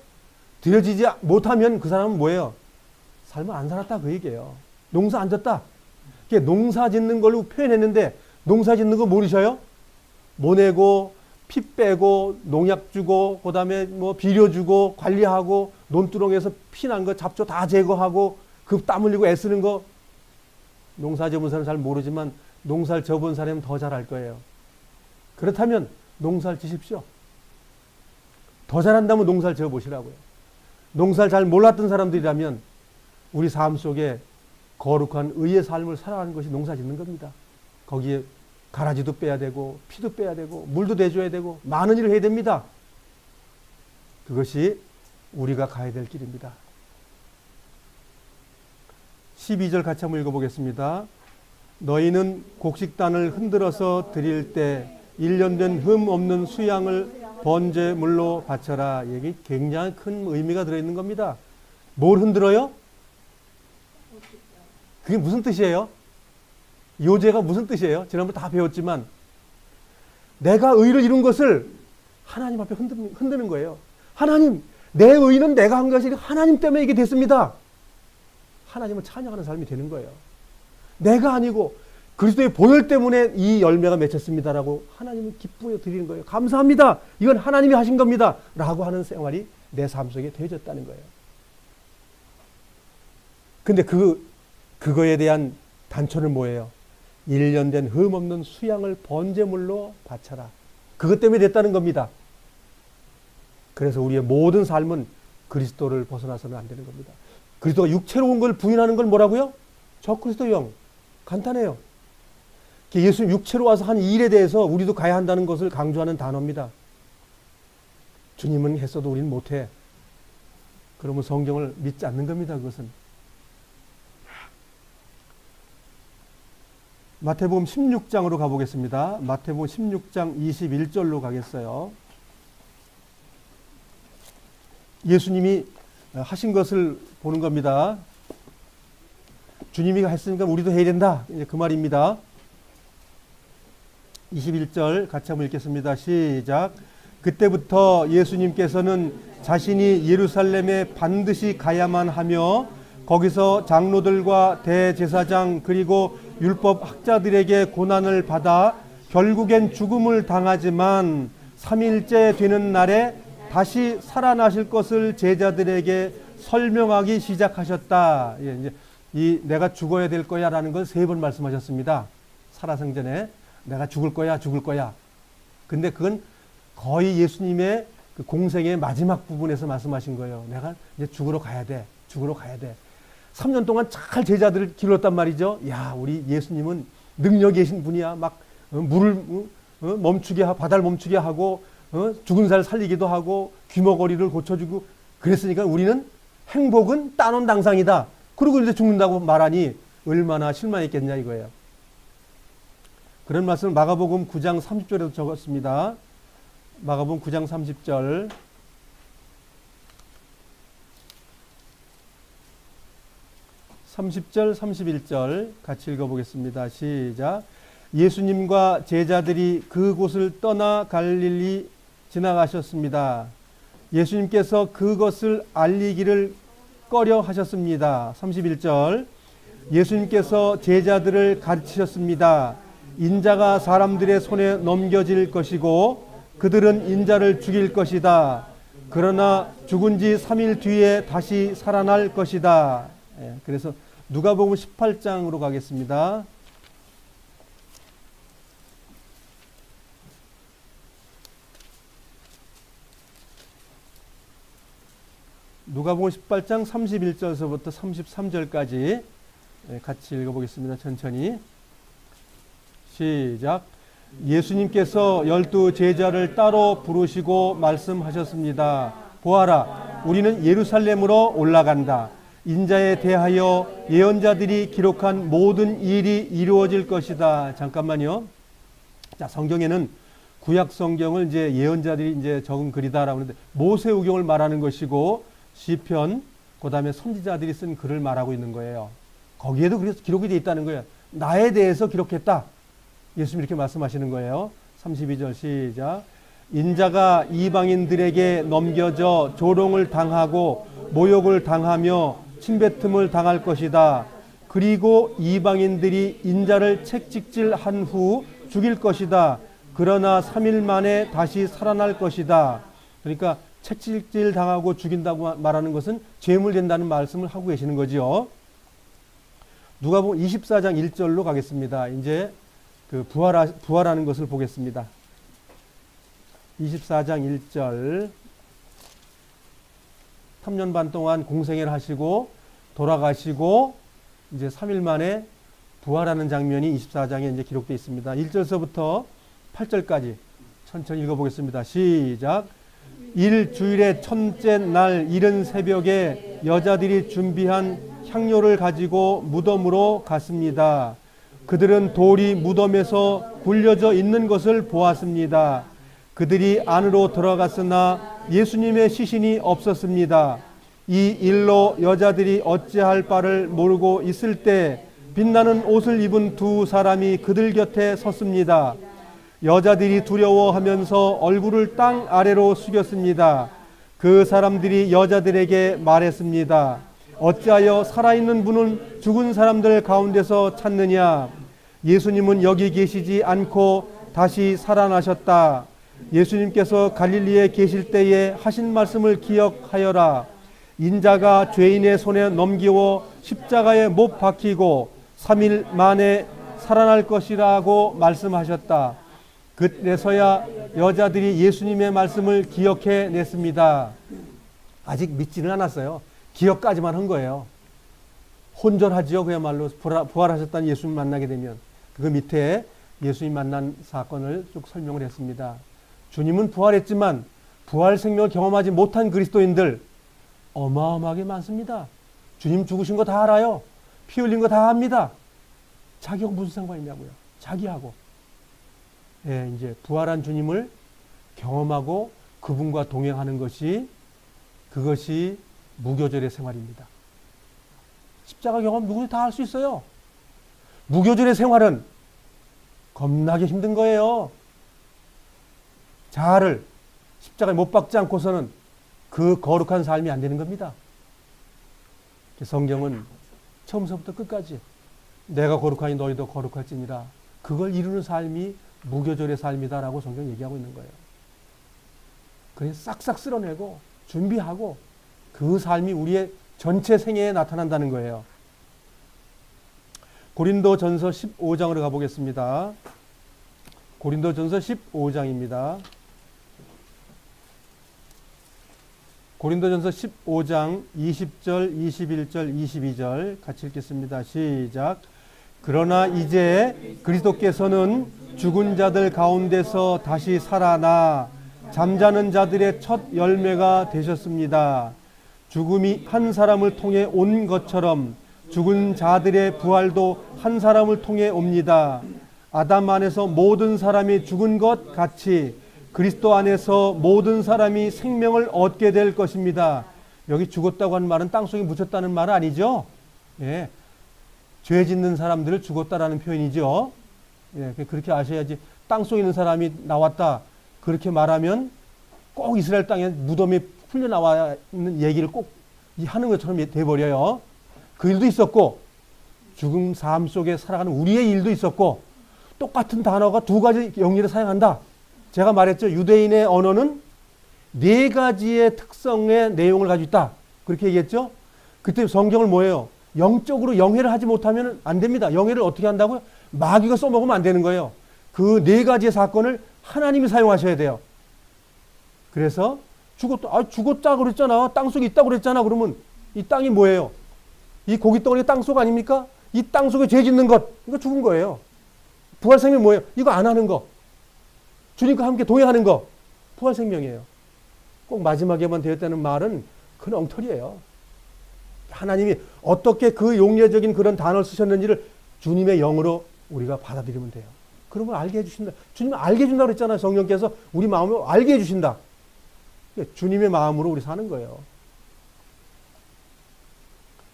드려지지 못하면 그 사람은 뭐예요? 삶을 안 살았다 그 얘기예요. 농사 안 졌다. 농사 짓는 걸로 표현했는데 농사 짓는 거 모르셔요? 모내고 피 빼고 농약 주고 그다음에 뭐 비료 주고 관리하고 논두렁에서 피난 거 잡초 다 제거하고 그 땀 흘리고 애쓰는 거 농사 접은 사람은 잘 모르지만 농사를 접은 사람은 더 잘 알 거예요. 그렇다면 농사를 지십시오. 더 잘한다면 농사를 지어보시라고요. 농사를 잘 몰랐던 사람들이라면 우리 삶 속에 거룩한 의의 삶을 살아가는 것이 농사 짓는 겁니다. 거기에 가라지도 빼야 되고 피도 빼야 되고 물도 대줘야 되고 많은 일을 해야 됩니다. 그것이 우리가 가야 될 길입니다. 12절 같이 한번 읽어보겠습니다. 너희는 곡식단을 흔들어서 드릴 때 1년 된 흠 없는 수양을 번제물로 바쳐라. 이게 굉장히 큰 의미가 들어있는 겁니다. 뭘 흔들어요? 그게 무슨 뜻이에요? 요제가 무슨 뜻이에요? 지난번에 다 배웠지만 내가 의를 이룬 것을 하나님 앞에 흔드는 거예요. 하나님, 내 의는 내가 한 것이 하나님 때문에 이게 됐습니다. 하나님을 찬양하는 삶이 되는 거예요. 내가 아니고 그리스도의 보혈 때문에 이 열매가 맺혔습니다라고 하나님을 기쁘게 드리는 거예요. 감사합니다. 이건 하나님이 하신 겁니다. 라고 하는 생활이 내 삶 속에 되어졌다는 거예요. 근데 그거에 대한 단초는 뭐예요? 1년 된 흠 없는 수양을 번제물로 바쳐라. 그것 때문에 됐다는 겁니다. 그래서 우리의 모든 삶은 그리스도를 벗어나서는 안 되는 겁니다. 그리스도가 육체로 온 걸 부인하는 걸 뭐라고요? 저 그리스도형. 간단해요. 예수님 육체로 와서 한 일에 대해서 우리도 가야 한다는 것을 강조하는 단어입니다. 주님은 했어도 우리는 못해. 그러면 성경을 믿지 않는 겁니다. 그것은. 마태복음 16장으로 가보겠습니다. 마태복음 16장 21절로 가겠어요. 예수님이 하신 것을 보는 겁니다. 주님이 했으니까 우리도 해야 된다. 이제 그 말입니다. 21절 같이 한번 읽겠습니다. 시작. 그때부터 예수님께서는 자신이 예루살렘에 반드시 가야만 하며 거기서 장로들과 대제사장 그리고 율법 학자들에게 고난을 받아 결국엔 죽음을 당하지만 3일째 되는 날에 다시 살아나실 것을 제자들에게 설명하기 시작하셨다. 예, 이제 이 내가 죽어야 될 거야 라는 걸 3번 말씀하셨습니다. 살아생전에 내가 죽을 거야 죽을 거야. 근데 그건 거의 예수님의 그 공생의 마지막 부분에서 말씀하신 거예요. 내가 이제 죽으러 가야 돼. 죽으러 가야 돼. 3년 동안 잘 제자들을 길렀단 말이죠. 야, 우리 예수님은 능력 계신 분이야. 막 물을 멈추게 하고 바다를 멈추게 하고 죽은 살 살리기도 하고 귀머거리를 고쳐주고 그랬으니까 우리는 행복은 따놓은 당상이다. 그러고 이제 죽는다고 말하니 얼마나 실망했겠냐 이거예요. 그런 말씀을 마가복음 9장 30절에도 적었습니다. 마가복음 9장 30절. (30절) (31절) 같이 읽어보겠습니다. 시작. 예수님과 제자들이 그곳을 떠나 갈릴리 지나가셨습니다. 예수님께서 그것을 알리기를 꺼려 하셨습니다. (31절) 예수님께서 제자들을 가르치셨습니다. 인자가 사람들의 손에 넘겨질 것이고 그들은 인자를 죽일 것이다. 그러나 죽은 지 3일 뒤에 다시 살아날 것이다. 그래서 누가복음 18장으로 가겠습니다. 누가복음 18장 31절서부터 33절까지 같이 읽어보겠습니다. 천천히 시작. 예수님께서 12 제자를 따로 부르시고 말씀하셨습니다. 보아라, 우리는 예루살렘으로 올라간다. 인자에 대하여 예언자들이 기록한 모든 일이 이루어질 것이다. 잠깐만요. 자, 성경에는 구약 성경을 이제 예언자들이 이제 적은 글이다라고 하는데 모세우경을 말하는 것이고 시편, 그다음에 선지자들이 쓴 글을 말하고 있는 거예요. 거기에도 그래서 기록이 되어 있다는 거예요. 나에 대해서 기록했다. 예수님이 이렇게 말씀하시는 거예요. 32절 시작. 인자가 이방인들에게 넘겨져 조롱을 당하고 모욕을 당하며 침뱉음을 당할 것이다. 그리고 이방인들이 인자를 책찍질한 후 죽일 것이다. 그러나 3일 만에 다시 살아날 것이다. 그러니까 책찍질 당하고 죽인다고 말하는 것은 죄물된다는 말씀을 하고 계시는 거죠. 누가복음 24장 1절로 가겠습니다. 이제 그 부활하는 것을 보겠습니다. 24장 1절. 3년 반 동안 공생애를 하시고 돌아가시고 이제 3일 만에 부활하는 장면이 24장에 이제 기록되어 있습니다. 1절서부터 8절까지 천천히 읽어보겠습니다. 시작. 일주일의 첫째 날 이른 새벽에 여자들이 준비한 향료를 가지고 무덤으로 갔습니다. 그들은 돌이 무덤에서 굴려져 있는 것을 보았습니다. 그들이 안으로 들어갔으나 예수님의 시신이 없었습니다. 이 일로 여자들이 어찌할 바를 모르고 있을 때 빛나는 옷을 입은 두 사람이 그들 곁에 섰습니다. 여자들이 두려워하면서 얼굴을 땅 아래로 숙였습니다. 그 사람들이 여자들에게 말했습니다. 어찌하여 살아있는 분은 죽은 사람들 가운데서 찾느냐? 예수님은 여기 계시지 않고 다시 살아나셨다. 예수님께서 갈릴리에 계실 때에 하신 말씀을 기억하여라. 인자가 죄인의 손에 넘기워 십자가에 못 박히고 3일 만에 살아날 것이라고 말씀하셨다. 그래서야 여자들이 예수님의 말씀을 기억해 냈습니다. 아직 믿지는 않았어요. 기억까지만 한 거예요. 혼절하지요. 그야말로 부활하셨다는 예수님 만나게 되면. 그 밑에 예수님 만난 사건을 쭉 설명을 했습니다. 주님은 부활했지만 부활 생명을 경험하지 못한 그리스도인들 어마어마하게 많습니다. 주님 죽으신 거 다 알아요. 피 흘린 거 다 압니다. 자기하고 무슨 상관이냐고요. 자기하고. 예, 이제 부활한 주님을 경험하고 그분과 동행하는 그것이 무교절의 생활입니다. 십자가 경험 누구나 다 할 수 있어요. 무교절의 생활은 겁나게 힘든 거예요. 자아를 십자가에 못 박지 않고서는 그 거룩한 삶이 안 되는 겁니다. 성경은 처음부터 끝까지 내가 거룩하니 너희도 거룩할지니라. 그걸 이루는 삶이 무교절의 삶이다라고 성경 얘기하고 있는 거예요. 그래서 싹싹 쓸어내고 준비하고 그 삶이 우리의 전체 생애에 나타난다는 거예요. 고린도전서 15장으로 가보겠습니다. 고린도전서 15장입니다. 고린도전서 15장 20절, 21절, 22절 같이 읽겠습니다. 시작. 그러나 이제 그리스도께서는 죽은 자들 가운데서 다시 살아나 잠자는 자들의 첫 열매가 되셨습니다. 죽음이 한 사람을 통해 온 것처럼 죽은 자들의 부활도 한 사람을 통해 옵니다. 아담 안에서 모든 사람이 죽은 것 같이 그리스도 안에서 모든 사람이 생명을 얻게 될 것입니다. 여기 죽었다고 하는 말은 땅속에 묻혔다는 말은 아니죠. 예, 죄 짓는 사람들을 죽었다라는 표현이죠. 예, 그렇게 아셔야지. 땅속에 있는 사람이 나왔다 그렇게 말하면 꼭 이스라엘 땅에 무덤에 풀려 나와 있는 얘기를 꼭 하는 것처럼 돼버려요. 그 일도 있었고 죽음 삶 속에 살아가는 우리의 일도 있었고 똑같은 단어가 두 가지 영리를 사용한다. 제가 말했죠. 유대인의 언어는 네 가지의 특성의 내용을 가지고 있다. 그렇게 얘기했죠. 그때 성경을 뭐예요? 영적으로 영해를 하지 못하면 안 됩니다. 영해를 어떻게 한다고요? 마귀가 써먹으면 안 되는 거예요. 그 네 가지의 사건을 하나님이 사용하셔야 돼요. 그래서 죽었다 그랬잖아. 땅속에 있다고 그랬잖아. 그러면 이 땅이 뭐예요? 이 고깃덩어리 땅속 아닙니까? 이 땅속에 죄 짓는 것. 이거 죽은 거예요. 부활생명 뭐예요? 이거 안 하는 거. 주님과 함께 동행하는 거. 부활생명이에요. 꼭 마지막에만 되었다는 말은 그건 엉터리예요. 하나님이 어떻게 그 용례적인 그런 단어를 쓰셨는지를 주님의 영으로 우리가 받아들이면 돼요. 그러면 알게 해주신다. 주님은 알게 해준다고 그랬잖아요. 성령께서 우리 마음을 알게 해주신다. 주님의 마음으로 우리 사는 거예요.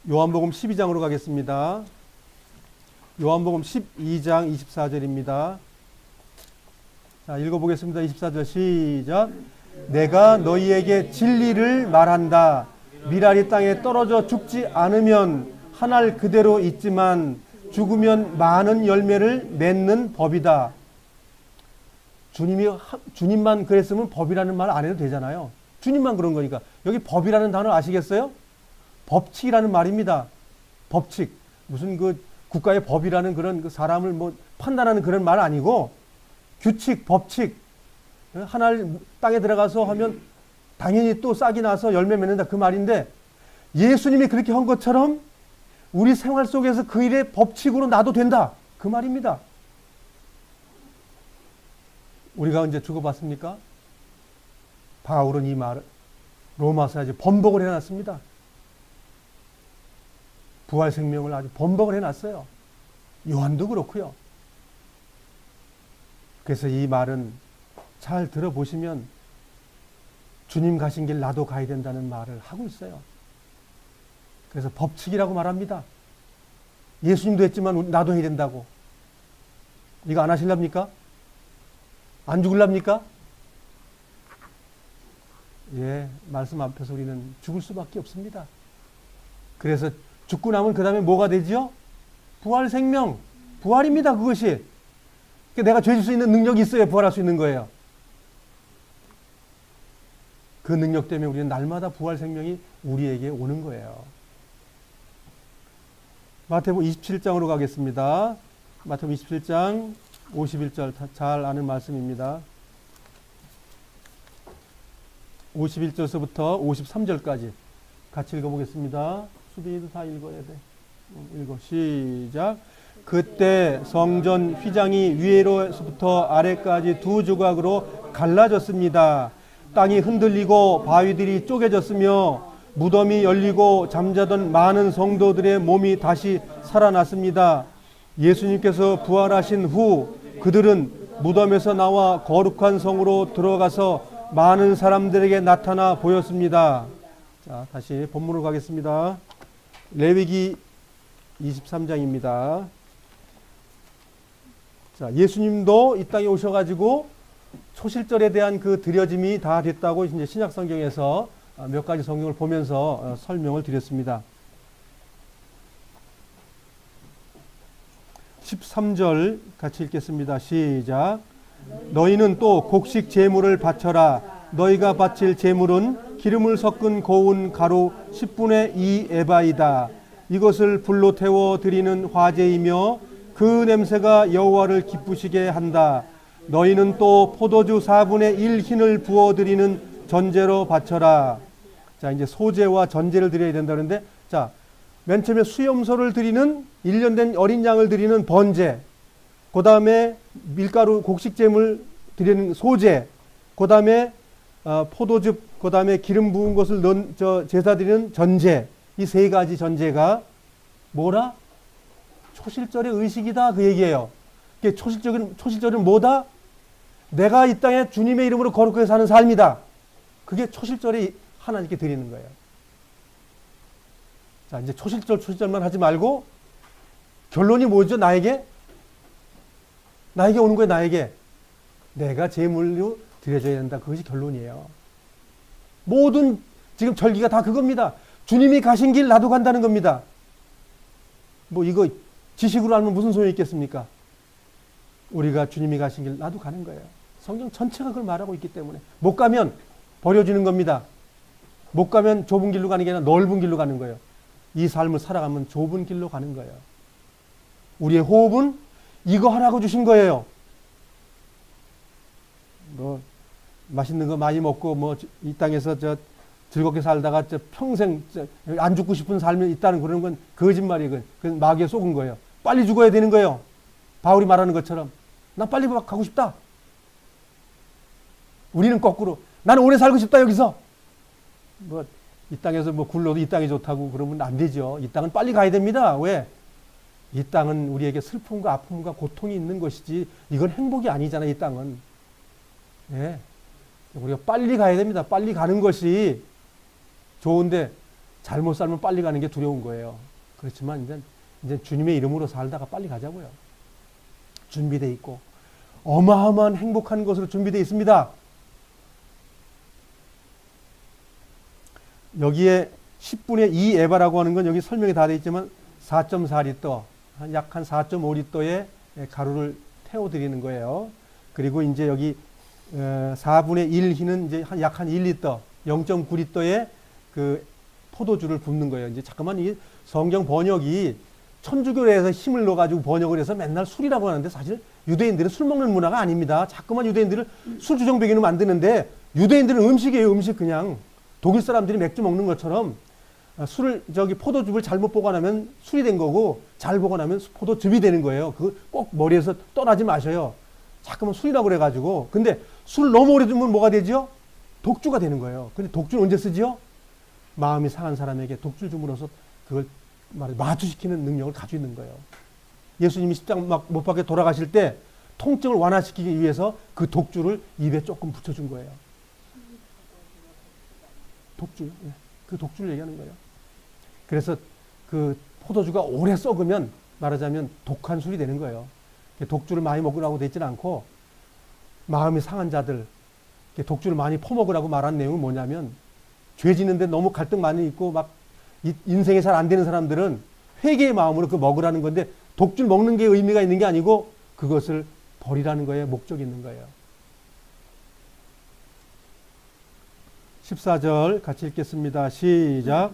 요한복음 12장으로 가겠습니다. 요한복음 12장 24절입니다. 자, 읽어보겠습니다. 24절 시작. 내가 너희에게 진리를 말한다. 미랄이 땅에 떨어져 죽지 않으면 한 알 그대로 있지만 죽으면 많은 열매를 맺는 법이다. 주님만 그랬으면 법이라는 말 안 해도 되잖아요. 주님만 그런 거니까. 여기 법이라는 단어 아시겠어요? 법칙이라는 말입니다. 법칙. 무슨 그 국가의 법이라는 그런 그 사람을 뭐 판단하는 그런 말 아니고 규칙, 법칙. 하나를 땅에 들어가서 하면 당연히 또 싹이 나서 열매 맺는다 그 말인데 예수님이 그렇게 한 것처럼 우리 생활 속에서 그 일의 법칙으로 나도 된다. 그 말입니다. 우리가 언제 죽어봤습니까? 바울은 이 말을 로마서에 아주 번복을 해놨습니다. 부활 생명을 아주 번복을 해놨어요. 요한도 그렇고요. 그래서 이 말은 잘 들어보시면 주님 가신 길 나도 가야 된다는 말을 하고 있어요. 그래서 법칙이라고 말합니다. 예수님도 했지만 나도 해야 된다고. 이거 안 하실랍니까? 안 죽을랍니까? 예, 말씀 앞에서 우리는 죽을 수밖에 없습니다. 그래서 죽고 나면 그 다음에 뭐가 되지요? 부활 생명. 부활입니다, 그것이. 내가 죄 질 수 있는 능력이 있어야 부활할 수 있는 거예요. 그 능력 때문에 우리는 날마다 부활 생명이 우리에게 오는 거예요. 마태복음 27장으로 가겠습니다. 마태복음 27장 51절 잘 아는 말씀입니다. 51절서부터 53절까지 같이 읽어보겠습니다. 수빈이도 다 읽어야 돼. 읽어. 시작. 그때 성전 휘장이 위로부터 아래까지 두 조각으로 갈라졌습니다. 땅이 흔들리고 바위들이 쪼개졌으며 무덤이 열리고 잠자던 많은 성도들의 몸이 다시 살아났습니다. 예수님께서 부활하신 후 그들은 무덤에서 나와 거룩한 성으로 들어가서 많은 사람들에게 나타나 보였습니다. 자, 다시 본문으로 가겠습니다. 레위기 23장입니다. 자, 예수님도 이 땅에 오셔가지고 초실절에 대한 그 드려짐이 다 됐다고 이제 신약 성경에서 몇 가지 성경을 보면서 설명을 드렸습니다. 13절 같이 읽겠습니다. 시작. 너희는 또 곡식 제물을 바쳐라. 너희가 바칠 제물은 기름을 섞은 고운 가루 10분의 2 에바이다. 이것을 불로 태워 드리는 화제이며 그 냄새가 여호와를 기쁘시게 한다. 너희는 또 포도주 4분의 1 흰을 부어 드리는 전제로 바쳐라. 자, 이제 소제와 전제를 드려야 된다는데, 자, 맨 처음에 수염소를 드리는 1년 된 어린 양을 드리는 번제, 그 다음에 밀가루 곡식잼을 드리는 소제, 그 다음에 포도즙, 그 다음에 기름 부은 것을 넣은 제사 드리는 전제, 이 세 가지 전제가 뭐라? 초실절의 의식이다 그 얘기예요. 초실절은 뭐다? 내가 이 땅에 주님의 이름으로 거룩하게 사는 삶이다. 그게 초실절에 하나님께 드리는 거예요. 자, 이제 초실절만 하지 말고 결론이 뭐죠? 나에게 오는 거예요. 나에게 내가 제물로 드려져야 된다. 그것이 결론이에요. 모든 지금 절기가 다 그겁니다. 주님이 가신 길 나도 간다는 겁니다. 뭐 이거 지식으로 알면 무슨 소용이 있겠습니까? 우리가 주님이 가신 길 나도 가는 거예요. 성경 전체가 그걸 말하고 있기 때문에 못 가면 버려지는 겁니다. 못 가면 좁은 길로 가는 게 아니라 넓은 길로 가는 거예요. 이 삶을 살아가면 좁은 길로 가는 거예요. 우리의 호흡은 이거 하라고 주신 거예요. 뭐 맛있는 거 많이 먹고 뭐 이 땅에서 즐겁게 살다가 평생 안 죽고 싶은 삶이 있다는 그런 건 거짓말이에요. 그건 마귀에 속은 거예요. 빨리 죽어야 되는 거예요. 바울이 말하는 것처럼 난 빨리 가고 싶다. 우리는 거꾸로 나는 오래 살고 싶다. 여기서 뭐 이 땅에서 뭐 굴러도 이 땅이 좋다고 그러면 안 되죠. 이 땅은 빨리 가야 됩니다. 왜? 이 땅은 우리에게 슬픔과 아픔과 고통이 있는 것이지 이건 행복이 아니잖아요. 이 땅은. 예. 우리가 빨리 가야 됩니다. 빨리 가는 것이 좋은데 잘못 살면 빨리 가는 게 두려운 거예요. 그렇지만 이제 주님의 이름으로 살다가 빨리 가자고요. 준비되어 있고 어마어마한 행복한 것으로 준비되어 있습니다. 여기에 10분의 2 에바라고 하는 건 여기 설명이 다 되어 있지만 4.4리터, 약 한 4.5리터의 가루를 태워드리는 거예요. 그리고 이제 여기 4분의 1 흰은 이제 약 한 1리터, 0.9리터의 그 포도주를 붓는 거예요. 이제 잠깐만 이 성경 번역이 천주교에서 힘을 넣어가지고 번역을 해서 맨날 술이라고 하는데 사실 유대인들은 술 먹는 문화가 아닙니다. 자꾸만 유대인들을 술 주정뱅이로 만드는데 유대인들은 음식이에요. 음식 그냥. 독일 사람들이 맥주 먹는 것처럼 술을 포도즙을 잘못 보관하면 술이 된 거고 잘 보관하면 포도즙이 되는 거예요. 그 꼭 머리에서 떠나지 마셔요. 자꾸만 술이라고 그래가지고. 근데 술 너무 오래 두면 뭐가 되죠? 독주가 되는 거예요. 근데 독주는 언제 쓰죠? 마음이 상한 사람에게 독주를 줌으로써 그걸 마주시키는 능력을 가지고 있는 거예요. 예수님이 십자가 못 박혀 돌아가실 때 통증을 완화시키기 위해서 그 독주를 입에 조금 붙여준 거예요. 독주. 그 독주를 얘기하는 거예요. 그래서 그 포도주가 오래 썩으면 말하자면 독한 술이 되는 거예요. 독주를 많이 먹으라고 되어 있지는 않고 마음이 상한 자들 독주를 많이 퍼먹으라고 말한 내용은 뭐냐면 죄 짓는데 너무 갈등 많이 있고 막 인생이 잘 안 되는 사람들은 회개의 마음으로 그 먹으라는 건데 독주를 먹는 게 의미가 있는 게 아니고 그것을 버리라는 거에 목적이 있는 거예요. 14절 같이 읽겠습니다. 시작.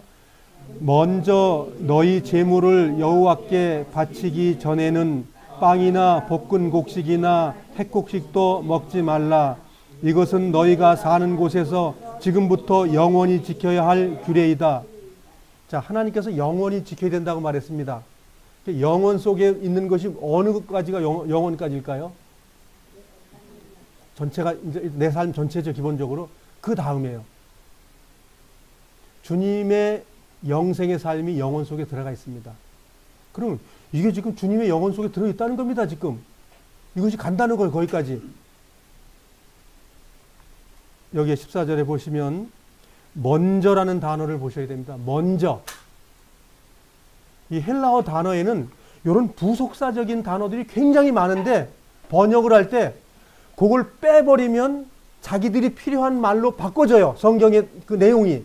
먼저 너희 제물을 여호와께 바치기 전에는 빵이나 볶은 곡식이나 햇곡식도 먹지 말라. 이것은 너희가 사는 곳에서 지금부터 영원히 지켜야 할 규례이다. 자, 하나님께서 영원히 지켜야 된다고 말했습니다. 영원 속에 있는 것이 어느 것까지가 영원까지일까요? 전체가 이제 내 삶 전체죠. 기본적으로 그 다음이에요. 주님의 영생의 삶이 영혼 속에 들어가 있습니다. 그럼 이게 지금 주님의 영혼 속에 들어있다는 겁니다. 지금 이것이 간다는 거예요. 거기까지. 여기에 14절에 보시면 먼저라는 단어를 보셔야 됩니다. 먼저. 이 헬라어 단어에는 이런 부속사적인 단어들이 굉장히 많은데 번역을 할 때 그걸 빼버리면 자기들이 필요한 말로 바꿔져요. 성경의 그 내용이.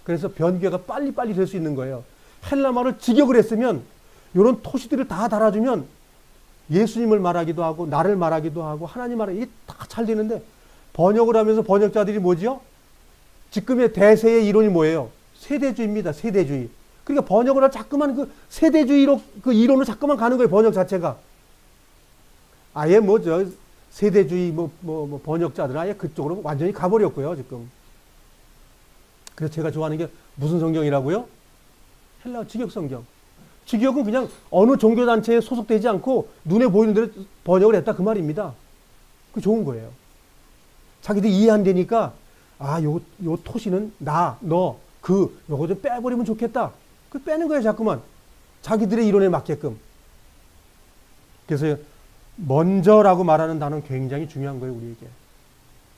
그래서 변개가 빨리빨리 될 수 있는 거예요. 헬라말을 직역을 했으면 이런 토시들을 다 달아주면 예수님을 말하기도 하고 나를 말하기도 하고 하나님 말하기 이게 다 잘 되는데 번역을 하면서 번역자들이 뭐지요? 지금의 대세의 이론이 뭐예요? 세대주의입니다. 세대주의. 그러니까 번역을 할 자꾸만 그 세대주의로 그 이론으로 자꾸만 가는 거예요. 번역 자체가. 아예 세대주의 번역자들은 아예 그쪽으로 완전히 가버렸고요. 지금. 그래서 제가 좋아하는 게 무슨 성경이라고요? 헬라어 직역 성경. 직역은 그냥 어느 종교단체에 소속되지 않고 눈에 보이는 대로 번역을 했다 그 말입니다. 그게 좋은 거예요. 자기들이 이해 안 되니까 요 토시는 나, 너, 요거 좀 빼버리면 좋겠다. 그 빼는 거예요. 자꾸만. 자기들의 이론에 맞게끔. 그래서 먼저라고 말하는 단어는 굉장히 중요한 거예요. 우리에게.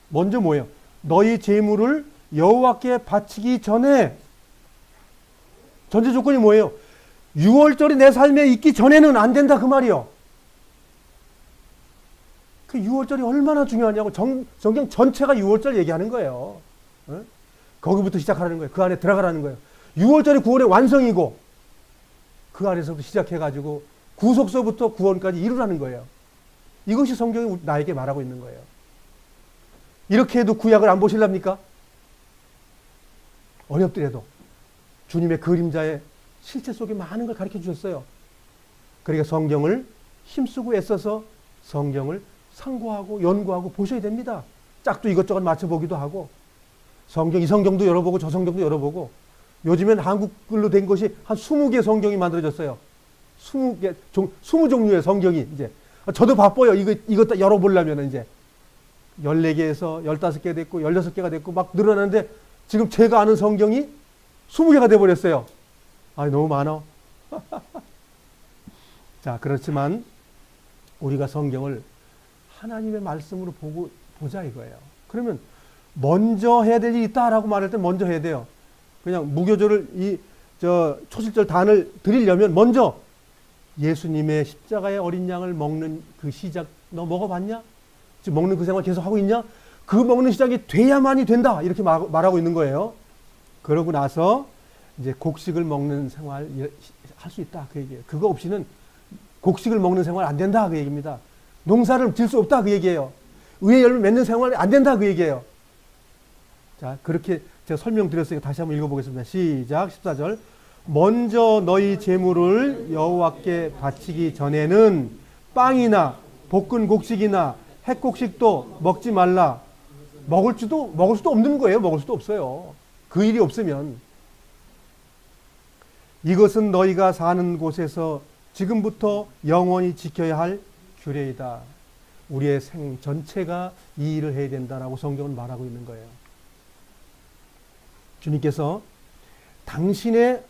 먼저 뭐예요? 너희 재물을 여호와께 바치기 전에 전제 조건이 뭐예요? 6월절이 내 삶에 있기 전에는 안 된다 그 말이요. 그 6월절이 얼마나 중요하냐고 성경 전체가 6월절 얘기하는 거예요. 어? 거기부터 시작하라는 거예요. 그 안에 들어가라는 거예요. 6월절이 9월의 완성이고 그 안에서부터 시작해가지고 구속서부터 구원까지 이루라는 거예요. 이것이 성경이 나에게 말하고 있는 거예요. 이렇게 해도 구약을 안 보실랍니까? 어렵더라도 주님의 그림자의 실체 속에 많은 걸 가르쳐 주셨어요. 그러니까 성경을 힘쓰고 애써서 성경을 상고하고 연구하고 보셔야 됩니다. 짝도 이것저것 맞춰보기도 하고 이 성경도 열어보고 저 성경도 열어보고 요즘엔 한국글로 된 것이 한 20개 성경이 만들어졌어요. 20종류의 성경이 이제 저도 바빠요. 이것 열어보려면 이제 14개에서 15개 됐고 16개가 됐고 막 늘어나는데 지금 제가 아는 성경이 20개가 돼버렸어요. 너무 많아. 자, 그렇지만 우리가 성경을 하나님의 말씀으로 보자 이거예요. 그러면 먼저 해야 될 일이 있다라고 말할 때 먼저 해야 돼요. 그냥 무교절을 초실절 단을 드리려면 먼저 예수님의 십자가의 어린 양을 먹는 그 시작, 너 먹어봤냐? 지금 먹는 그 생활 계속 하고 있냐? 그 먹는 시작이 돼야만이 된다. 이렇게 말하고 있는 거예요. 그러고 나서 이제 곡식을 먹는 생활 할 수 있다. 그 얘기예요. 그거 없이는 곡식을 먹는 생활 안 된다. 그 얘기입니다. 농사를 질 수 없다. 그 얘기예요. 의의 열매 맺는 생활이 안 된다. 그 얘기예요. 자, 그렇게 제가 설명드렸으니까 다시 한번 읽어보겠습니다. 시작. 14절. 먼저 너희 제물을 여호와께 바치기 전에는 빵이나 볶은 곡식이나 햇곡식도 먹지 말라. 먹을 수도 없는 거예요. 먹을 수도 없어요. 그 일이 없으면. 이것은 너희가 사는 곳에서 지금부터 영원히 지켜야 할 규례이다. 우리의 생 전체가 이 일을 해야 된다라고 성경은 말하고 있는 거예요. 주님께서 당신의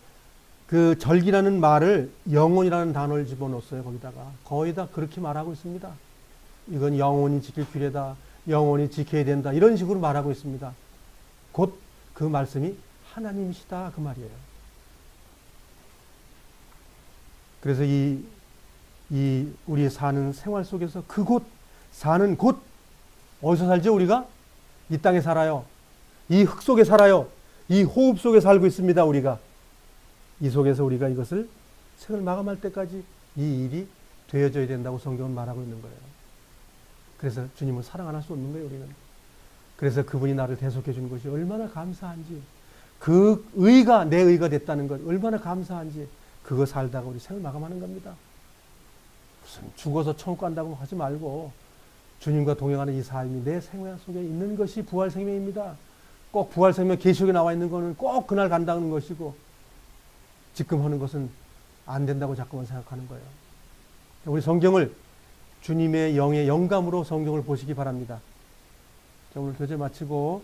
그 절기라는 말을 영원이라는 단어를 집어넣었어요. 거기다가 거의 다 그렇게 말하고 있습니다. 이건 영원히 지킬 규례다. 영원히 지켜야 된다. 이런 식으로 말하고 있습니다. 곧 그 말씀이 하나님이시다. 그 말이에요. 그래서 우리 사는 생활 속에서 사는 곳, 어디서 살죠? 우리가? 이 땅에 살아요. 이 흙 속에 살아요. 이 호흡 속에 살고 있습니다. 우리가. 이 속에서 우리가 이것을 생을 마감할 때까지 이 일이 되어져야 된다고 성경은 말하고 있는 거예요. 그래서 주님을 사랑 안 할 수 없는 거예요, 우리는. 그래서 그분이 나를 대속해 준 것이 얼마나 감사한지, 그 의가 내 의가 됐다는 것 얼마나 감사한지, 그거 살다가 우리 생을 마감하는 겁니다. 무슨 죽어서 천국 간다고 하지 말고 주님과 동행하는 이 삶이 내 생활 속에 있는 것이 부활 생명입니다. 꼭 부활 생명 계시록에 나와 있는 것은 꼭 그날 간다는 것이고 지금 하는 것은 안 된다고 자꾸만 생각하는 거예요. 우리 성경을 주님의 영의 영감으로 성경을 보시기 바랍니다. 자, 오늘 교제 마치고